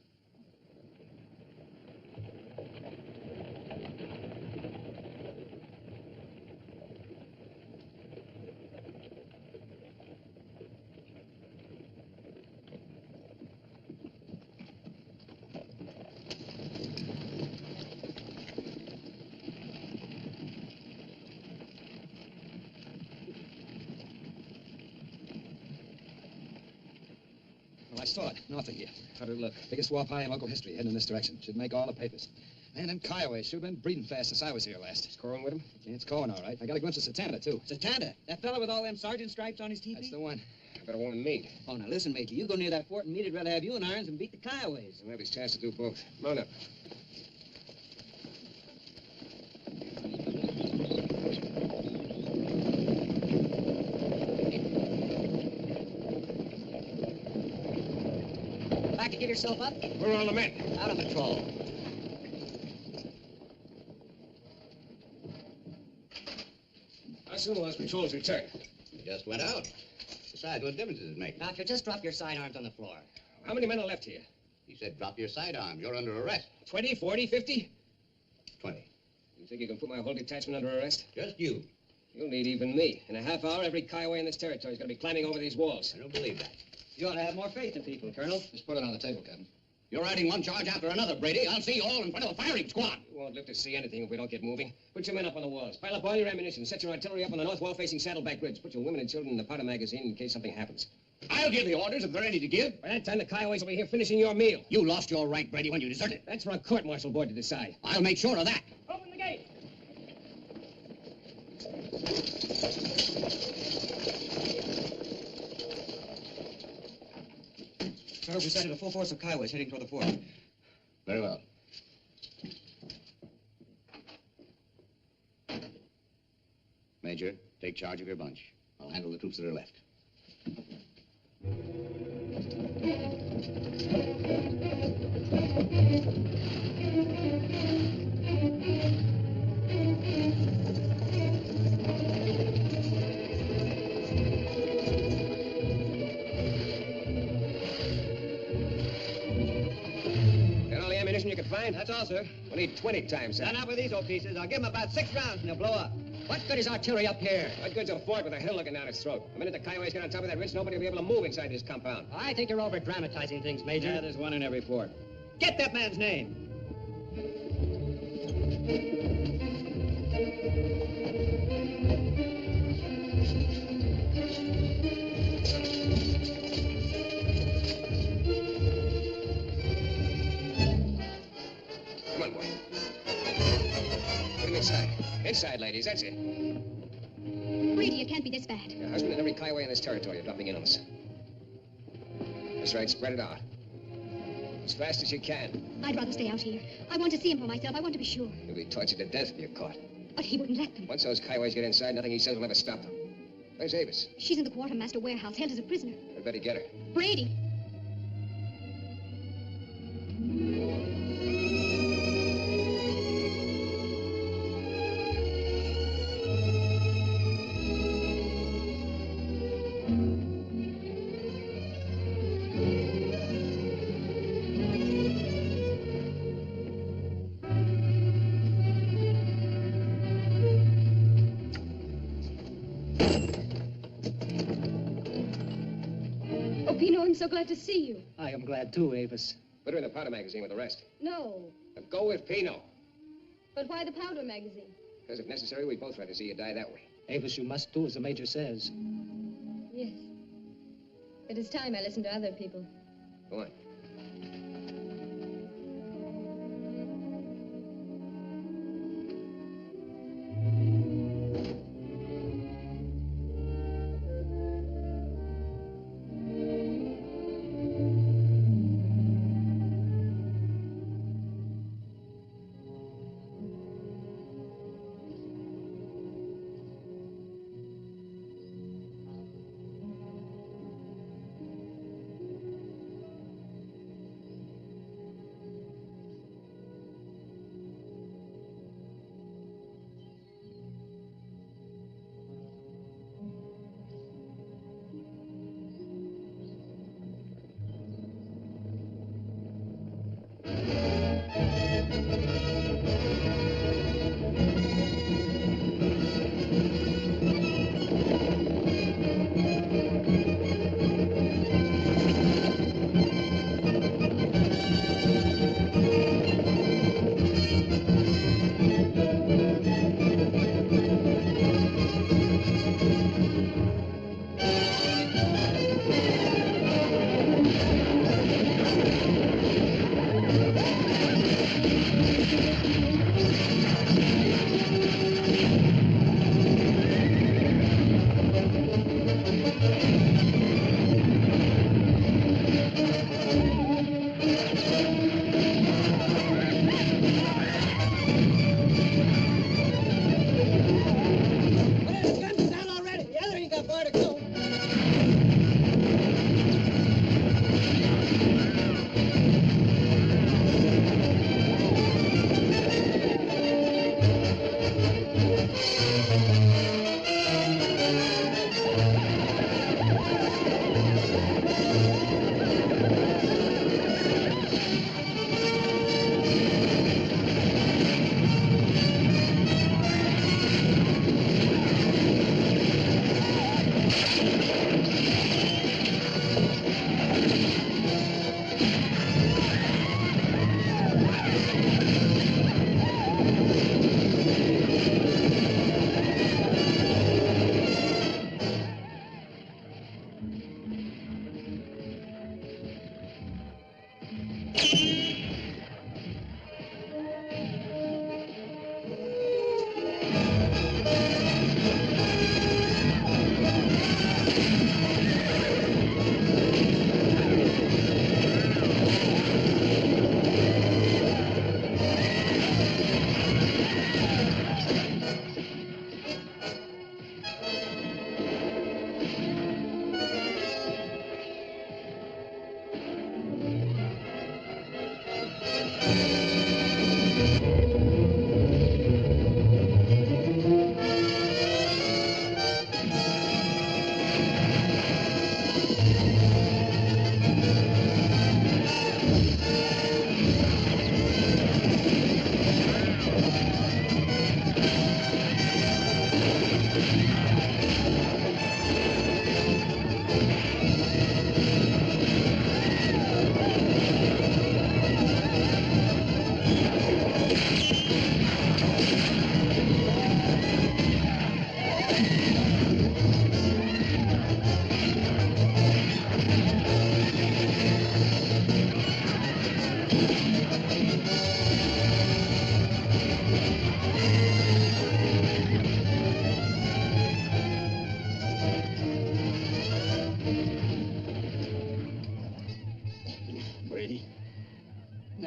Speaker 2: Well, I saw it, north of here. How did it look? Biggest war party in local history, heading in this direction. Should make all the papers. Man, them Kiowas should have been breeding fast since I was here last.
Speaker 3: Is Corwin with him?
Speaker 2: Yeah, it's Corwin, all right. I got a glimpse of Satanta, too.
Speaker 1: Satanta, that fella with all them sergeant stripes on his teepee?
Speaker 2: That's the one.
Speaker 3: I better warn Meade.
Speaker 1: Oh, now listen, Major. You go near that fort and Meade'd rather have you in irons and beat the Kiowas.
Speaker 3: He'll have his chance to do both. Come on up.
Speaker 1: Back to give yourself up?
Speaker 3: Where are all the men?
Speaker 1: Out on patrol.
Speaker 3: How soon will those patrols return?
Speaker 5: They just went out. Besides, what difference does it make?
Speaker 6: Now, if you'll just drop your sidearms on the floor.
Speaker 3: How many men are left here?
Speaker 5: He said drop your sidearms. You're under arrest.
Speaker 3: 20, 40, 50?
Speaker 5: 20.
Speaker 3: You think you can put my whole detachment under arrest?
Speaker 5: Just you.
Speaker 3: You'll need even me. In a half hour, every Kiowa in this territory is going to be climbing over these walls.
Speaker 5: I don't believe that.
Speaker 1: You ought to have more faith in people, Colonel.
Speaker 2: Just put it on the table, Captain.
Speaker 5: You're riding one charge after another, Brady. I'll see you all in front of the firing squad.
Speaker 3: You won't live to see anything if we don't get moving. Put your men up on the walls. Pile up all your ammunition. Set your artillery up on the north wall facing Saddleback Ridge. Put your women and children in the powder magazine in case something happens.
Speaker 5: I'll give the orders if they're any to give.
Speaker 3: By that time, the Kiowas will be here finishing your meal.
Speaker 5: You lost your rank, Brady, when you deserted.
Speaker 3: That's for a court-martial board to decide.
Speaker 5: I'll make sure of that.
Speaker 12: Open the gate.
Speaker 13: We sighted a full force of Kioways heading toward the fort.
Speaker 5: Very well. Major, take charge of your bunch. I'll handle the troops that are left.
Speaker 4: Got all the ammunition you can find?
Speaker 1: That's all, sir.
Speaker 4: We need 20 times that.
Speaker 1: Now, not with these old pieces. I'll give them about 6 rounds and they'll blow up.
Speaker 6: What good is artillery up here?
Speaker 4: What good's a fort with a hill looking down its throat? The minute the Kioways get on top of that ridge, nobody will be able to move inside this compound.
Speaker 6: I think you're over-dramatizing things, Major.
Speaker 1: Yeah, there's one in every fort. Get that man's name.
Speaker 3: Come on, boy. Put him inside. Inside, ladies, that's it.
Speaker 7: Brady, it can't be this bad.
Speaker 3: Your husband and every Kiowa in this territory are dropping in on us. That's right, spread it out. As fast as you can.
Speaker 7: I'd rather stay out here. I want to see him for myself. I want to be sure.
Speaker 3: You'll be tortured to death if you're caught.
Speaker 7: But he wouldn't let them.
Speaker 3: Once those Kiowas get inside, nothing he says will ever stop them. Where's Avis?
Speaker 7: She's in the quartermaster warehouse, held as a prisoner.
Speaker 3: I'd better get her.
Speaker 7: Brady!
Speaker 8: Oh, Pino, I'm so glad to see you.
Speaker 10: I am glad too, Avis.
Speaker 3: Put her in the powder magazine with the rest.
Speaker 8: No.
Speaker 3: Now go with Pino.
Speaker 8: But why the powder magazine?
Speaker 3: Because if necessary, we'd both rather see you die that way.
Speaker 10: Avis, you must do as the Major says.
Speaker 8: Yes. It is time I listened to other people.
Speaker 3: Go on.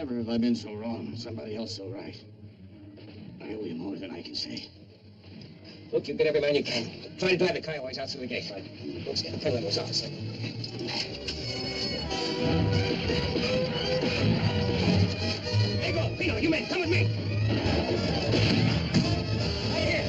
Speaker 5: Never have I been so wrong, somebody else so right. I owe you more than I can say.
Speaker 4: Look, you get every man you can. Try to drive the Kioways out through the gate, bud. Let's get the Penguin's office. There you go. Pino, you men, come with me. Right here.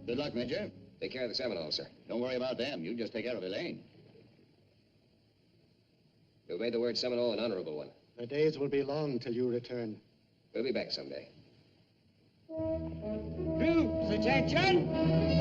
Speaker 5: Good luck, Major.
Speaker 3: Take care of the Seminoles, sir.
Speaker 5: Don't worry about them. You just take care of Elaine.
Speaker 3: You've made the word Seminole an honorable one.
Speaker 9: The days will be long till you return.
Speaker 3: We'll be back someday.
Speaker 4: Troops, attention!